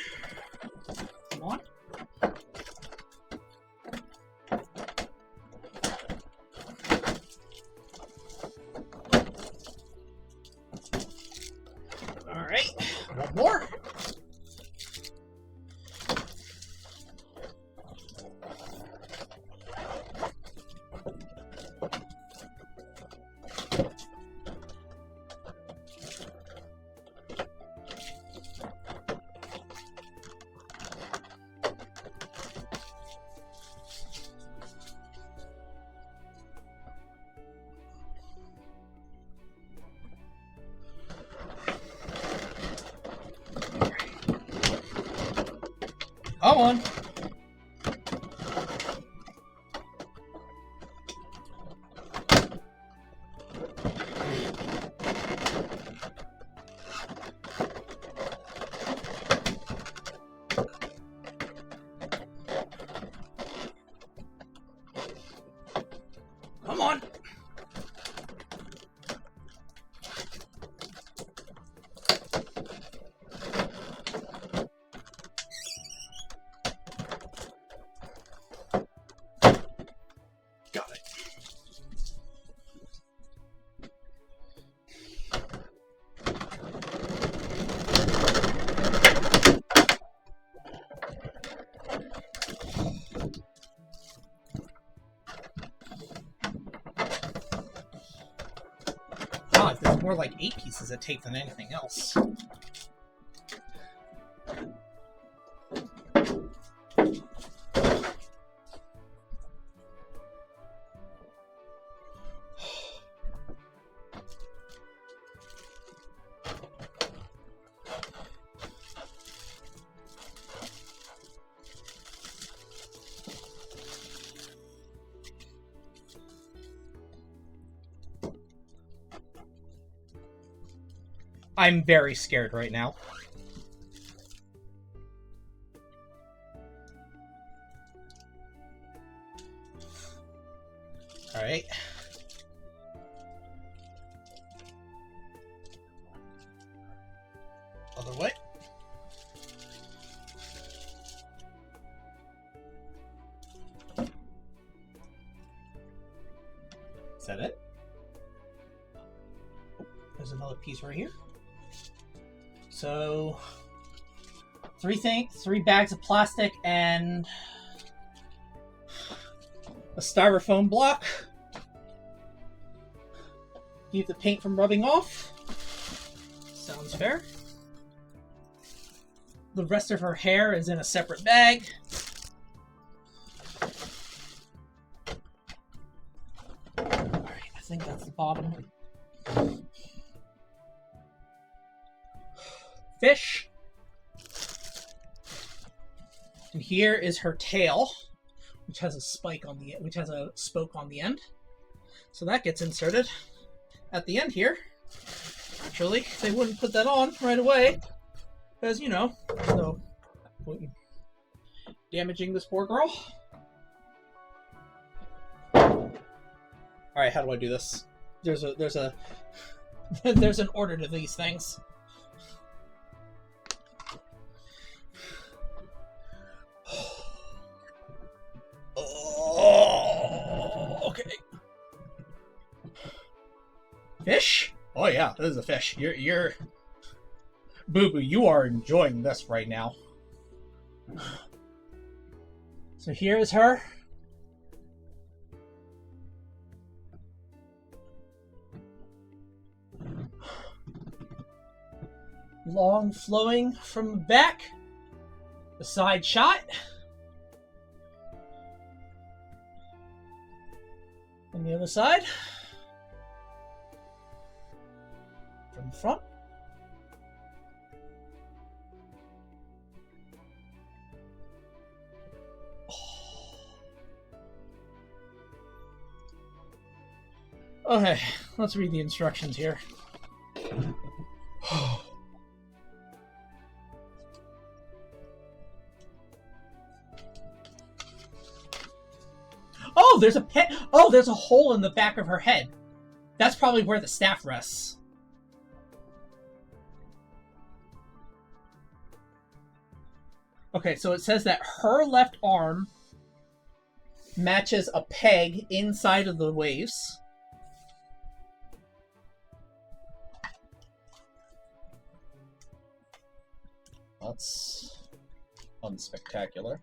Come on. Alright, one more. Come on. Come on. Got it. God, there's more like 8 pieces of tape than anything else. I'm very scared right now. Alright. Other way. Is that it? There's another piece right here. So, 3 bags of plastic and a styrofoam block. Keep the paint from rubbing off. Sounds fair. The rest of her hair is in a separate bag. Alright, I think that's the bottom. Fish. And here is her tail, which has a spoke on the end. So that gets inserted at the end here. Actually, they wouldn't put that on right away, because you know, so damaging this poor girl. All right, how do I do this? There's a there's an order to these things. Oh, okay. Fish? Oh yeah, this is a fish. You're Boo Boo, you are enjoying this right now. So here is her. Long flowing from the back. The side shot. And the other side. From the front. Okay, let's read the instructions here. Oh, there's a pet. Oh, there's a hole in the back of her head. That's probably where the staff rests. Okay, so it says that her left arm matches a peg inside of the waves. That's unspectacular.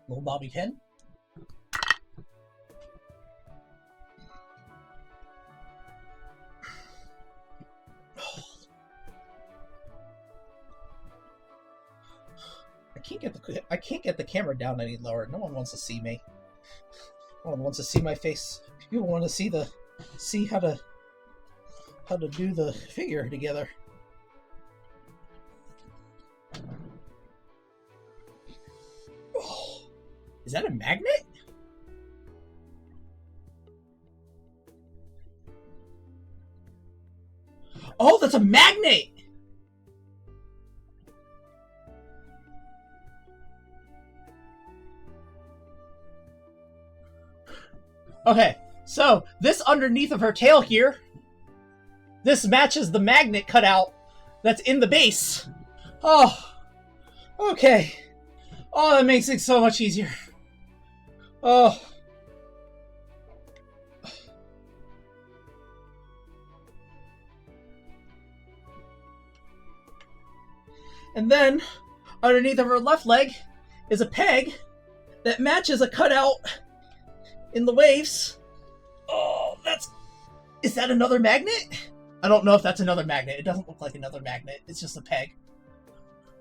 Little bobby pin. I can't get the camera down any lower. No one wants to see me. No one wants to see my face. People want to see how to do the figure together. Oh, is that a magnet? Oh, that's a magnet! Okay, so this underneath of her tail here, this matches the magnet cutout that's in the base. Oh, okay. Oh, that makes it so much easier. Oh. And then, underneath of her left leg is a peg that matches a cutout in the waves. Oh, is that another magnet? I don't know if that's another magnet. It doesn't look like another magnet. It's just a peg.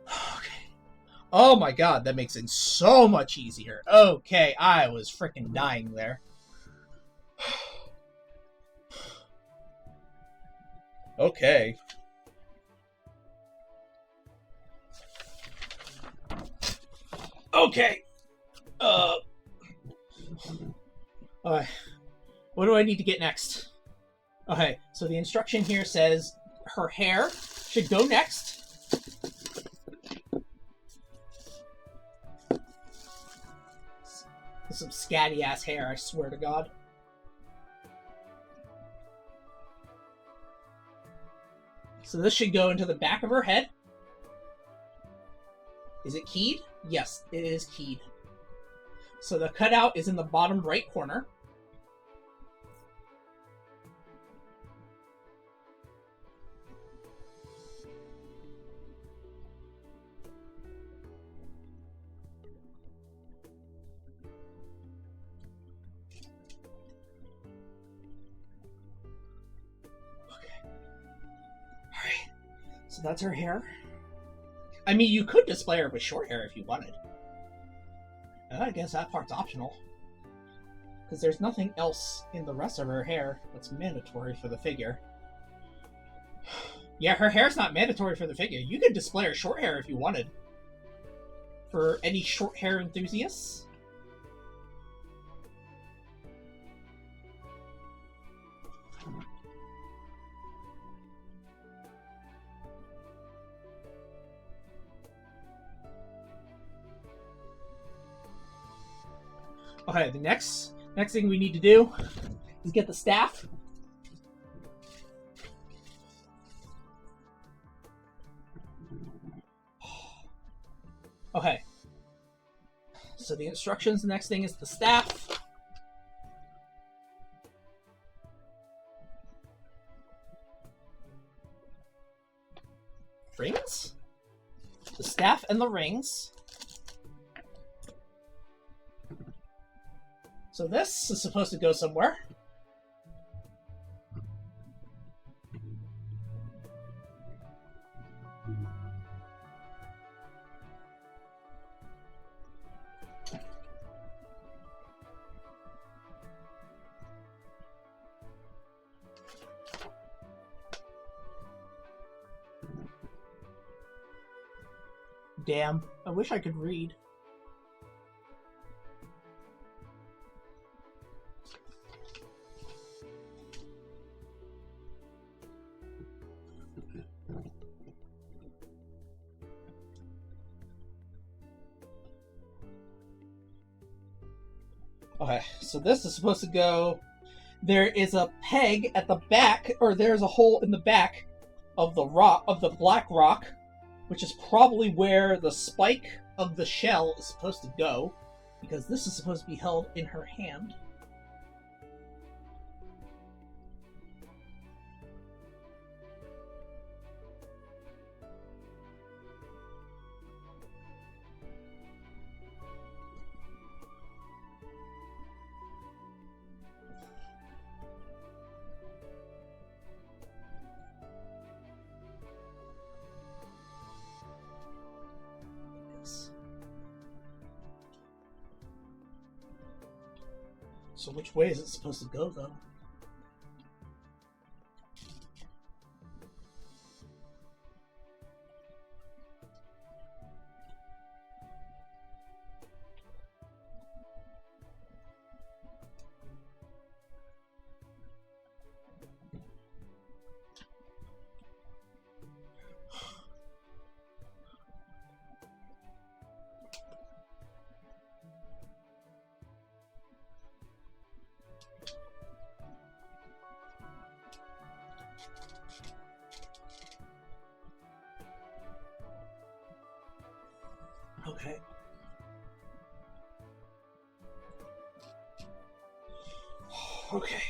Okay. Oh my god, that makes it so much easier. Okay, I was freaking dying there. Okay. Okay. Alright. What do I need to get next? Okay, so the instruction here says her hair should go next. Some scatty ass hair, I swear to God. So this should go into the back of her head. Is it keyed? Yes, it is keyed. So the cutout is in the bottom right corner. So that's her hair. I mean, you could display her with short hair if you wanted. And I guess that part's optional. Because there's nothing else in the rest of her hair that's mandatory for the figure. Yeah, her hair's not mandatory for the figure. You could display her short hair if you wanted. For any short hair enthusiasts. Okay, the next thing we need to do is get the staff. Okay. So the instructions, the next thing is the staff. Rings? The staff and the rings. So this is supposed to go somewhere. Damn, I wish I could read. Okay, so this is supposed to go there is a peg at the back, or there's a hole in the back of the rock, of the black rock, which is probably where the spike of the shell is supposed to go, because this is supposed to be held in her hand. So which way is it supposed to go, though? Okay. Okay.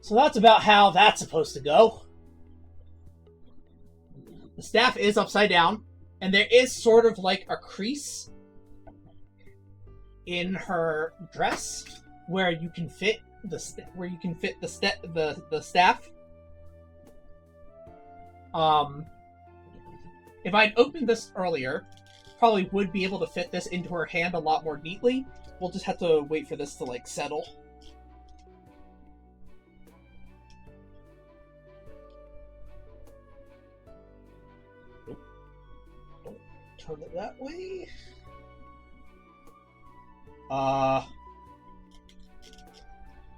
So that's about how that's supposed to go. The staff is upside down, and there is sort of like a crease in her dress where you can fit the staff. If I'd opened this earlier, probably would be able to fit this into her hand a lot more neatly. We'll just have to wait for this to like settle. Nope. Don't turn it that way.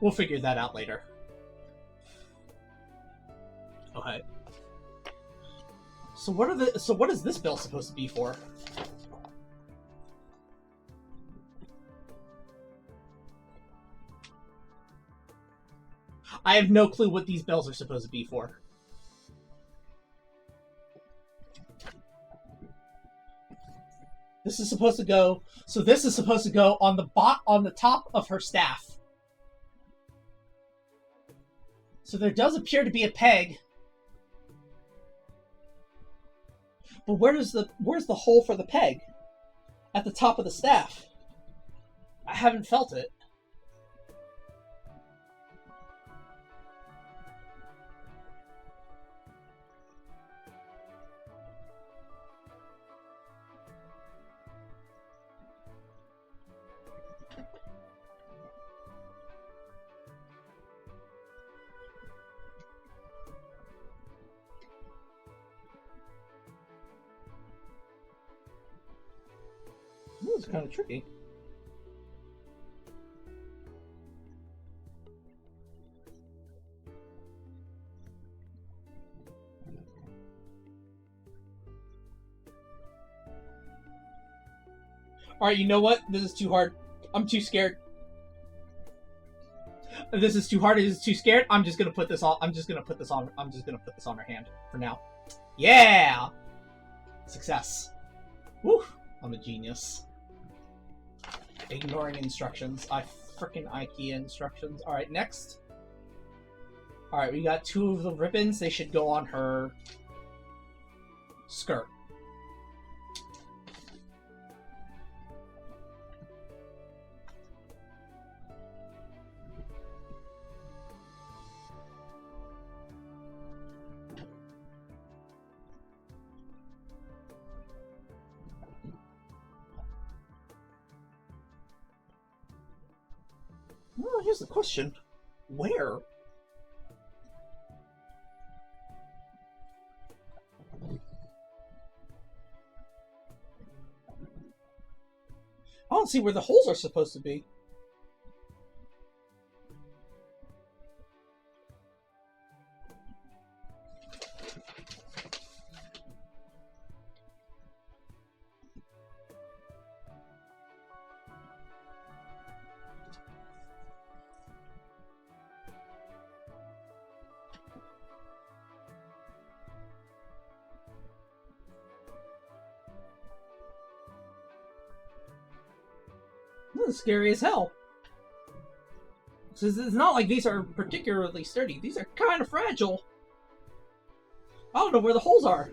We'll figure that out later. Okay. So what is this bell supposed to be for? I have no clue what these bells are supposed to be for. This is supposed to go. So this is supposed to go on the top of her staff. So there does appear to be a peg. But where's the hole for the peg? At the top of the staff. I haven't felt it. It's kind of tricky. Alright, you know what? This is too hard. I'm too scared. This is too hard. This is too scared. I'm just gonna put this on. I'm just gonna put this on her hand for now. Yeah! Success. Woo! I'm a genius. Ignoring instructions. Frickin' IKEA instructions. Alright, next. Alright, we got 2 of the ribbons. They should go on her skirt. Well, here's the question. Where? I don't see where the holes are supposed to be. This is scary as hell. It's not like these are particularly sturdy. These are kind of fragile. I don't know where the holes are.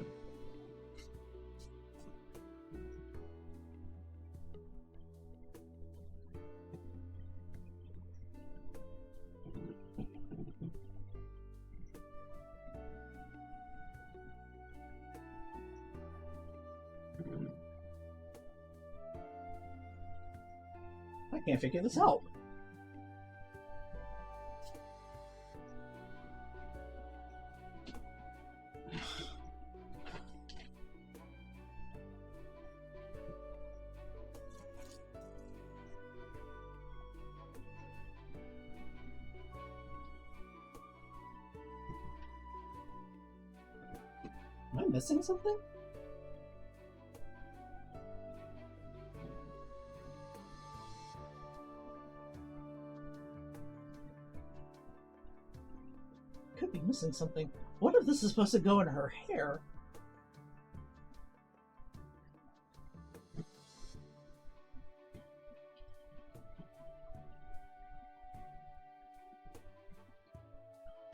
I can't figure this out. Am I missing something? Could be missing something. What if this is supposed to go in her hair?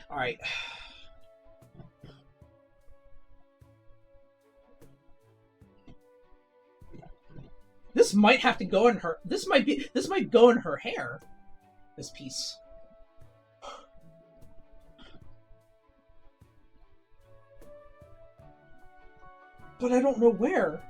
Alright. This might have to go in her. This might go in her hair. This piece. But I don't know where.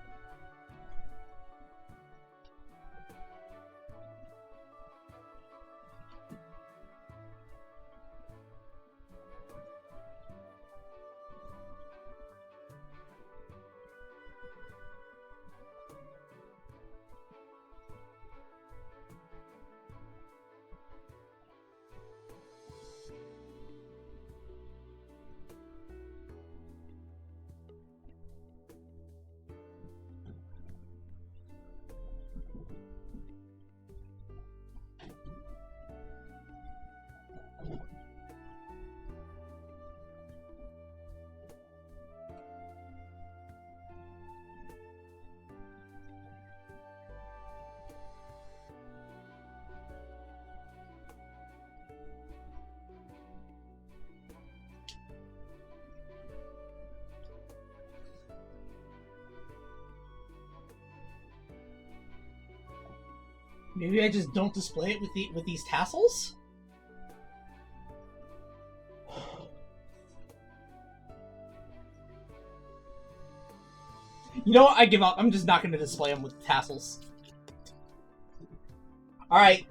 Maybe I just don't display it with these tassels? You know what? I give up. I'm just not going to display them with tassels. Alright.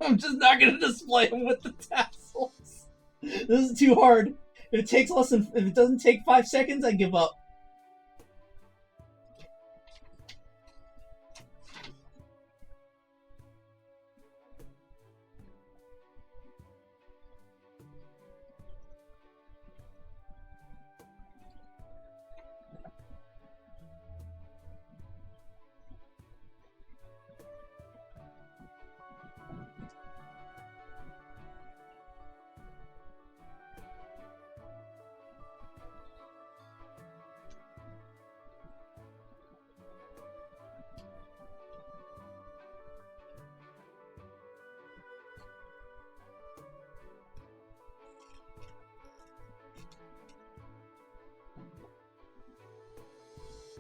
I'm just not going to display them with the tassels. This is too hard. If it doesn't take 5 seconds, I give up.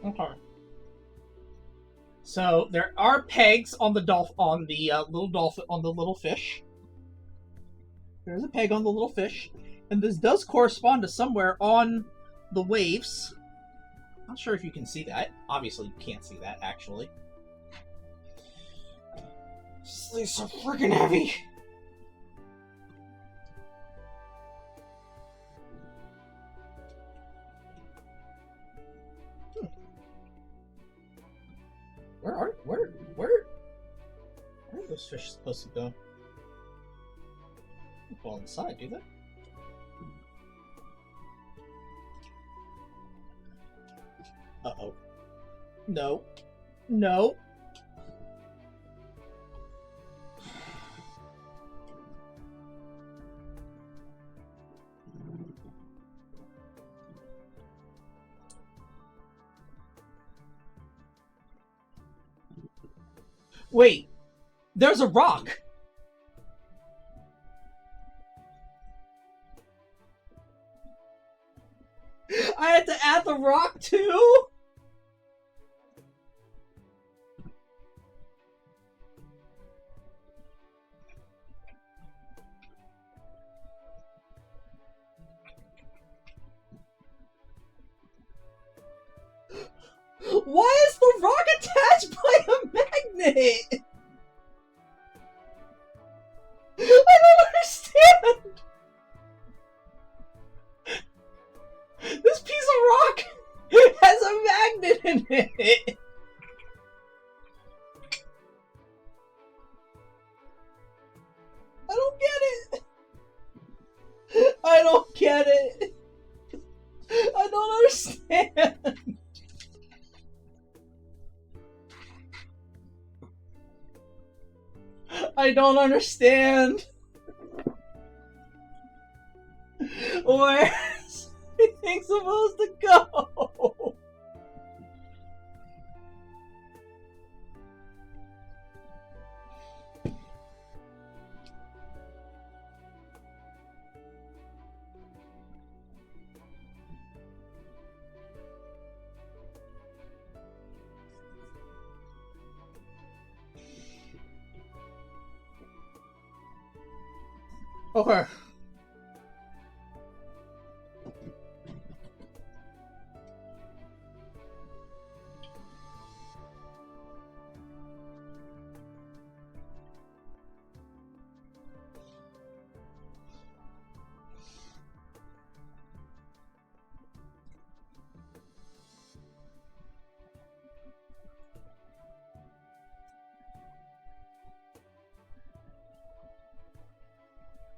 Okay. So there are pegs on the little fish. There's a peg on the little fish, and this does correspond to somewhere on the waves. Not sure if you can see that. Obviously, you can't see that actually. This thing's so freaking heavy. Where are those fish supposed to go? They fall inside, do they? Uh-oh. No. No. Wait, there's a rock. I had to add the rock too? Why is the rock attached by a magnet? I don't understand! This piece of rock has a magnet in it! I don't get it! I don't get it! I don't understand! I don't understand! Where's everything supposed to go? Okay.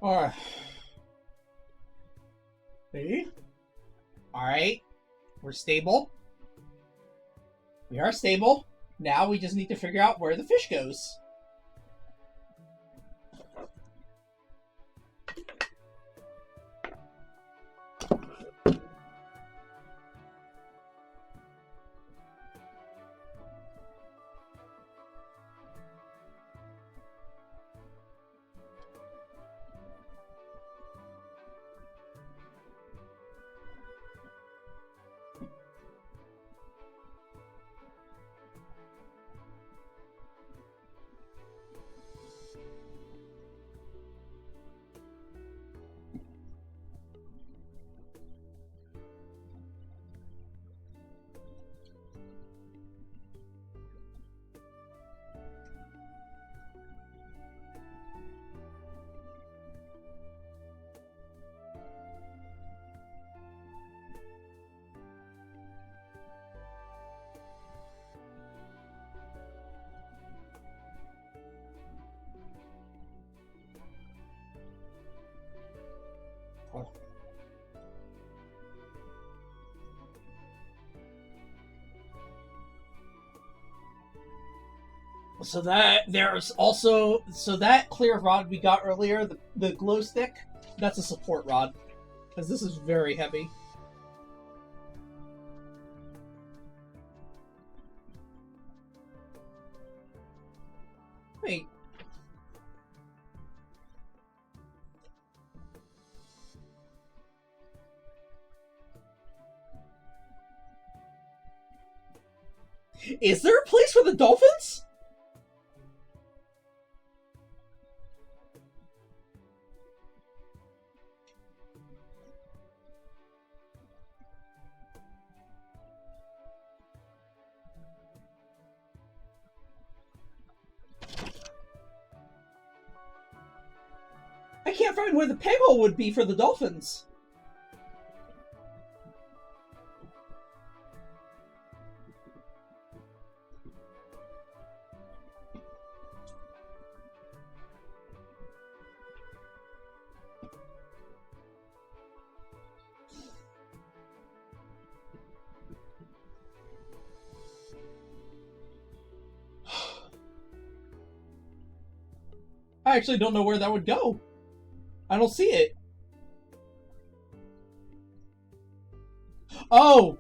Alright. See? Alright. We're stable. We are stable. Now we just need to figure out where the fish goes. So there's also that clear rod we got earlier, the glow stick, that's a support rod, because this is very heavy. Wait. Is there a place for the dolphins? I can't find where the peg hole would be for the dolphins. I actually don't know where that would go. I don't see it. Oh!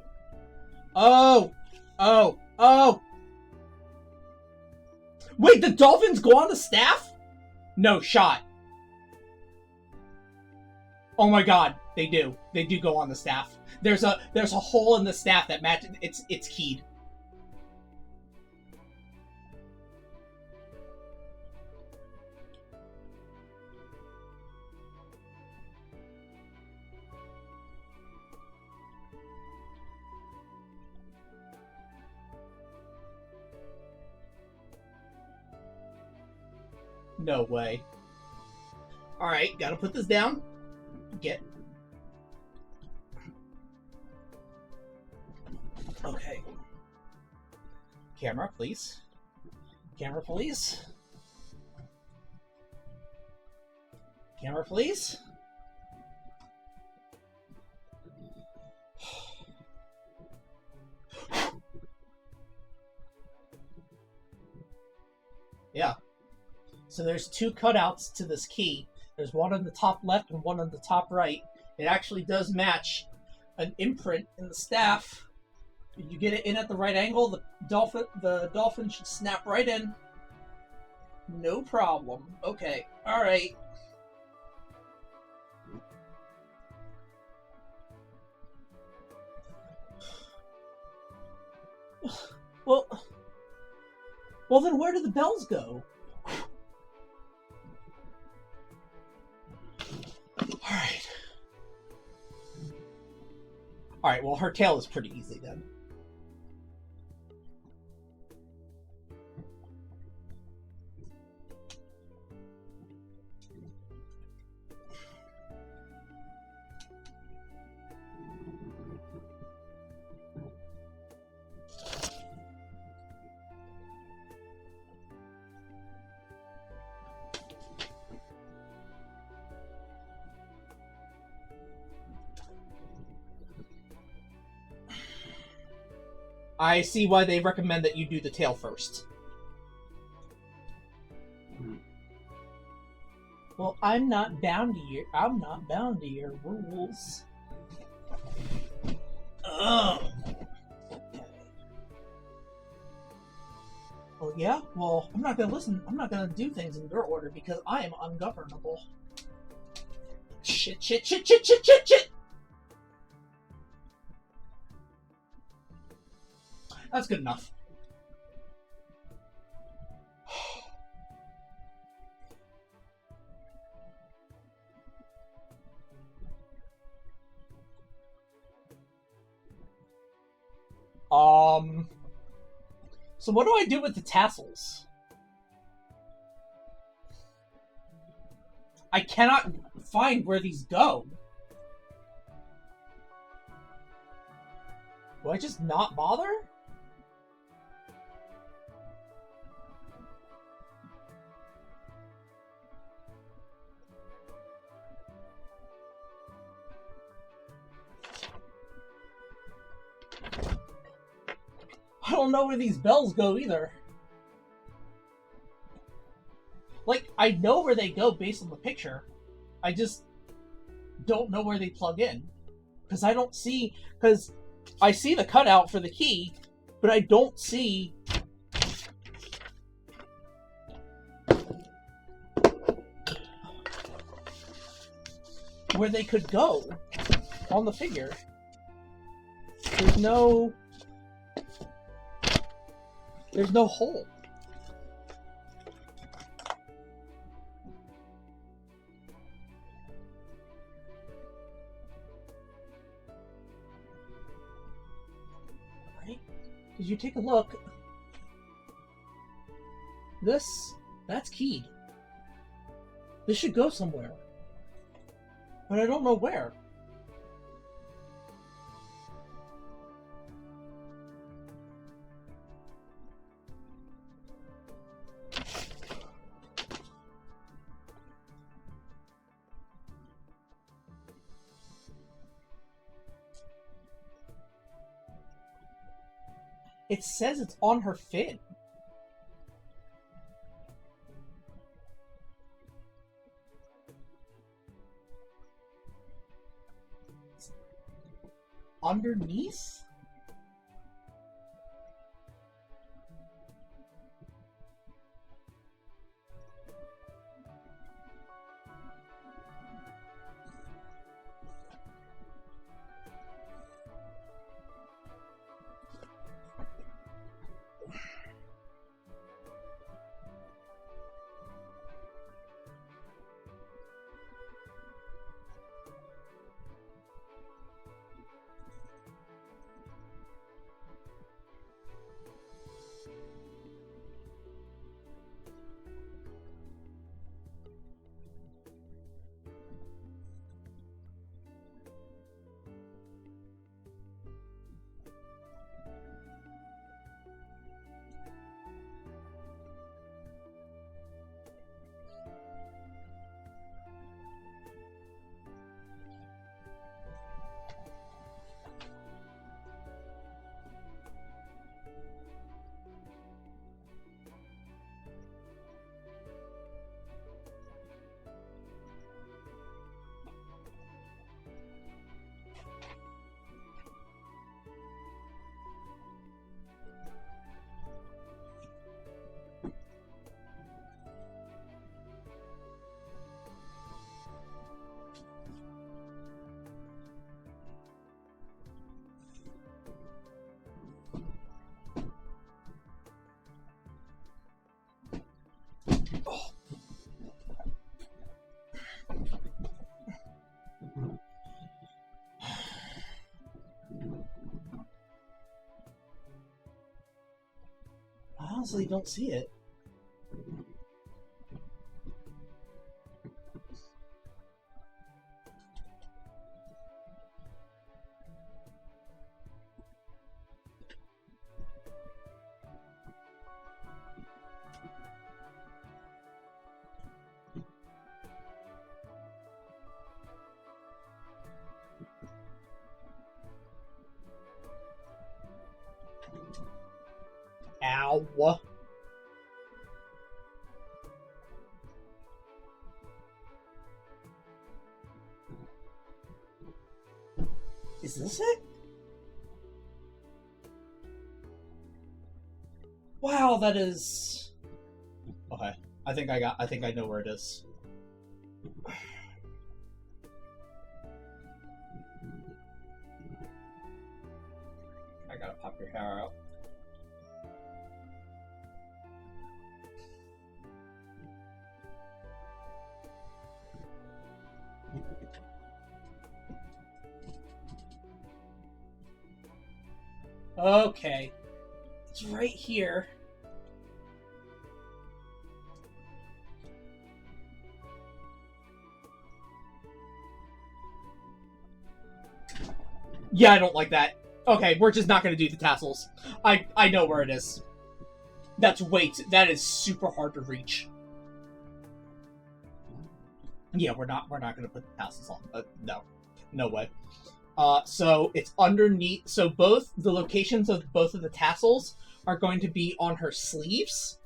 Oh! Oh! Oh! Wait, the dolphins go on the staff? No shot. Oh my god, they do. They do go on the staff. There's a hole in the staff that matches. It's keyed. No way. Alright, gotta put this down. Get. Okay. Camera, please. Camera, please. Camera, please. Yeah. So there's two cutouts to this key. There's one on the top left and one on the top right. It actually does match an imprint in the staff. If you get it in at the right angle, the dolphin should snap right in. No problem. Okay. All right. Well, then where do the bells go? Alright. Alright, well, her tail is pretty easy then. I see why they recommend that you do the tail first. Well, I'm not bound to your rules. Oh. Well, yeah. Well, I'm not gonna listen. I'm not gonna do things in your order because I am ungovernable. Shit! Shit! Shit! Shit! Shit! Shit! Shit! That's good enough. So what do I do with the tassels? I cannot find where these go. Do I just not bother? I don't know where these bells go either. Like, I know where they go based on the picture. I just don't know where they plug in. Because I don't see... Because I see the cutout for the key, but I don't see... where they could go on the figure. There's no hole. Right? Because you take a look. That's keyed. This should go somewhere. But I don't know where. It says it's on her fin. Underneath? honestly don't see it. Ow. Is this it? Wow, that is... Okay. I think I know where it is. I gotta pop your hair out. Okay. It's right here. Yeah, I don't like that. Okay, we're just not gonna do the tassels. I know where it is. That is super hard to reach. Yeah, we're not gonna put the tassels on. No way. So it's underneath. So both the locations of both of the tassels are going to be on her sleeves.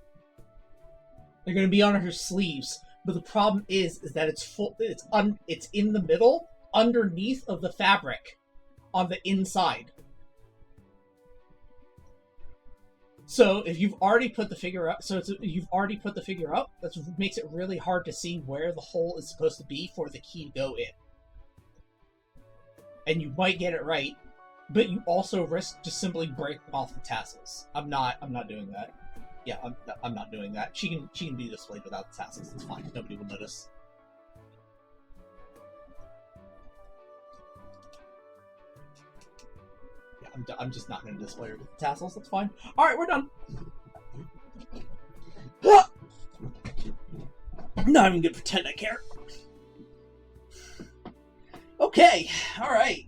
They're going to be on her sleeves, but the problem is that it's full. It's in the middle, underneath of the fabric, on the inside. So if you've already put the figure up, that makes it really hard to see where the hole is supposed to be for the key to go in. And you might get it right, but you also risk just simply breaking off the tassels. I'm not doing that. Yeah, I'm not doing that. She can be displayed without the tassels. It's fine. Nobody will notice. Yeah, I'm just not going to display her with the tassels. That's fine. All right, we're done. I'm not even going to pretend I care. Okay, alright.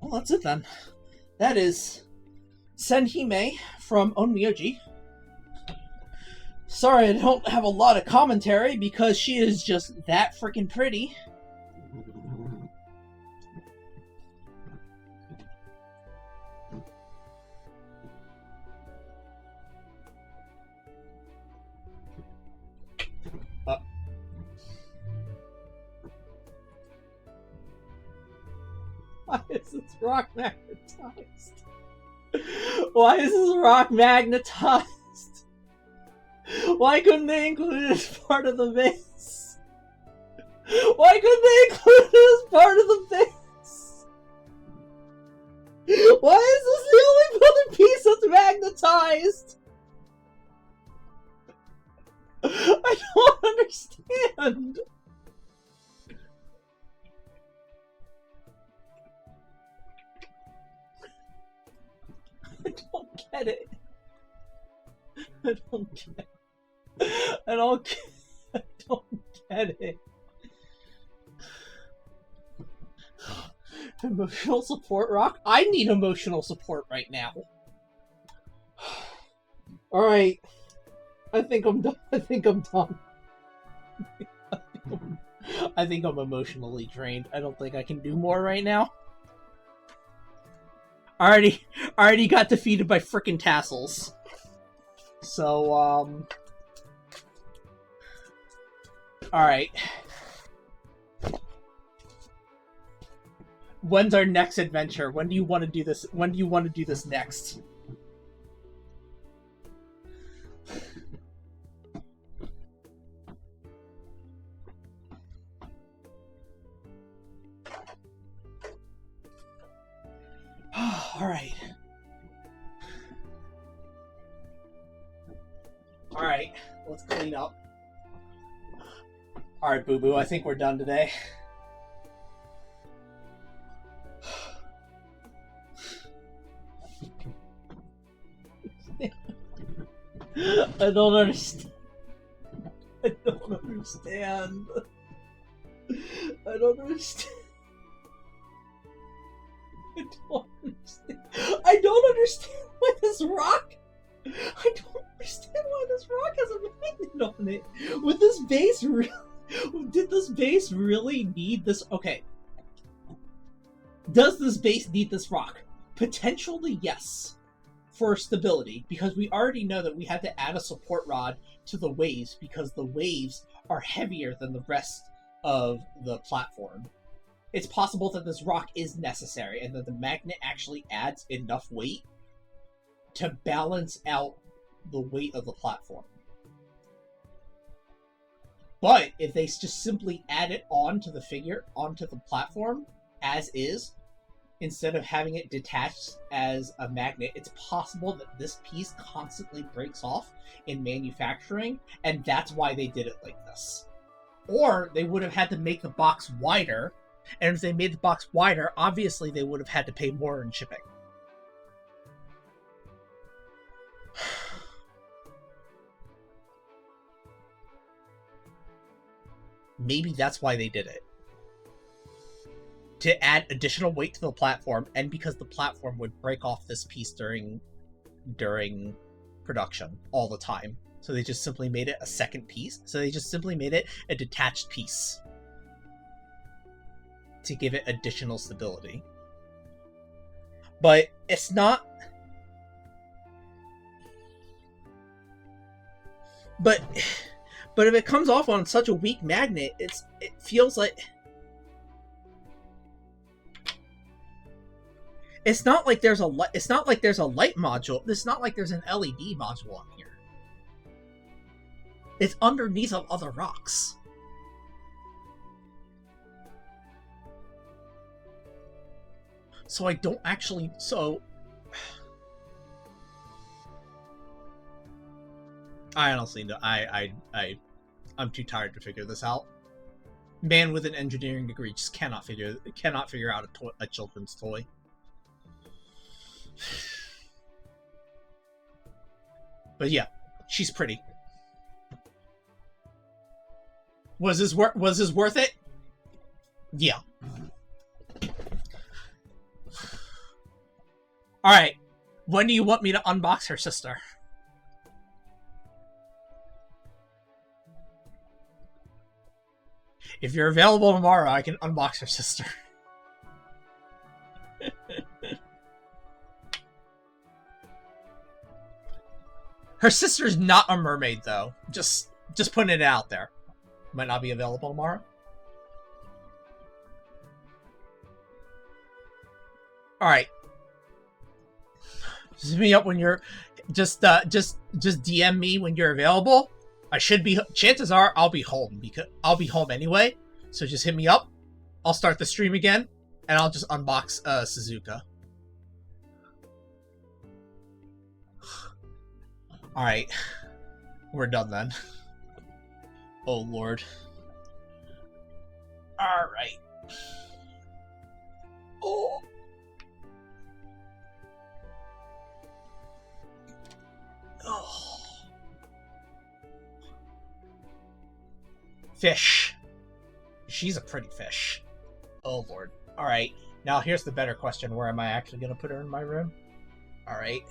Well, that's it then. That is Senhime from Onmyoji. Sorry I don't have a lot of commentary because she is just that freaking pretty. Why is this rock magnetized? Why is this rock magnetized? Why couldn't they include it as part of the base? Why couldn't they include it as part of the base? Why is this the only other piece that's magnetized? I don't understand. I don't get it. I don't get it. I don't get it. Emotional support rock? I need emotional support right now. Alright. I think I'm done. I think I'm emotionally drained. I don't think I can do more right now. I already got defeated by frickin' tassels. So, alright. When's our next adventure? When do you want to do this? When do you want to do this next? Alright. Alright, let's clean up. Alright, Boo Boo, I think we're done today. I don't understand. I don't understand. I don't understand. I don't understand. I don't understand why this rock. I don't understand why this rock has a magnet on it. Would this base really? Did this base really need this? Okay. Does this base need this rock? Potentially, yes. For stability, because we already know that we had to add a support rod to the waves because the waves are heavier than the rest of the platform. It's possible that this rock is necessary and that the magnet actually adds enough weight to balance out the weight of the platform. But if they just simply add it onto the platform as is, instead of having it detached as a magnet, it's possible that this piece constantly breaks off in manufacturing, and that's why they did it like this. Or they would have had to make the box wider, and if they made the box wider, obviously they would have had to pay more in shipping. Maybe that's why they did it. To add additional weight to the platform, and because the platform would break off this piece during production all the time. So they just simply made it a second piece. So they just simply made it a detached piece to give it additional stability. But it's not... But if it comes off on such a weak magnet, it feels like... It's not like there's a light module. It's not like there's an LED module on here. It's underneath of other rocks. So I don't actually... So... I honestly know. I'm too tired to figure this out. Man with an engineering degree just cannot figure out a children's toy. But yeah, she's pretty. Was this worth it? Yeah. All right. When do you want me to unbox her sister? If you're available tomorrow, I can unbox her sister. Her sister's not a mermaid, though. Just putting it out there. Might not be available tomorrow. All right. Just hit me up when you're. Just DM me when you're available. I should be. Chances are I'll be home because I'll be home anyway. So just hit me up. I'll start the stream again, and I'll just unbox Suzuka. All right, we're done then. Oh Lord. All right. Oh. Oh. Fish. She's a pretty fish. Oh Lord. All right. Now here's the better question. Where am I actually going to put her in my room? All right.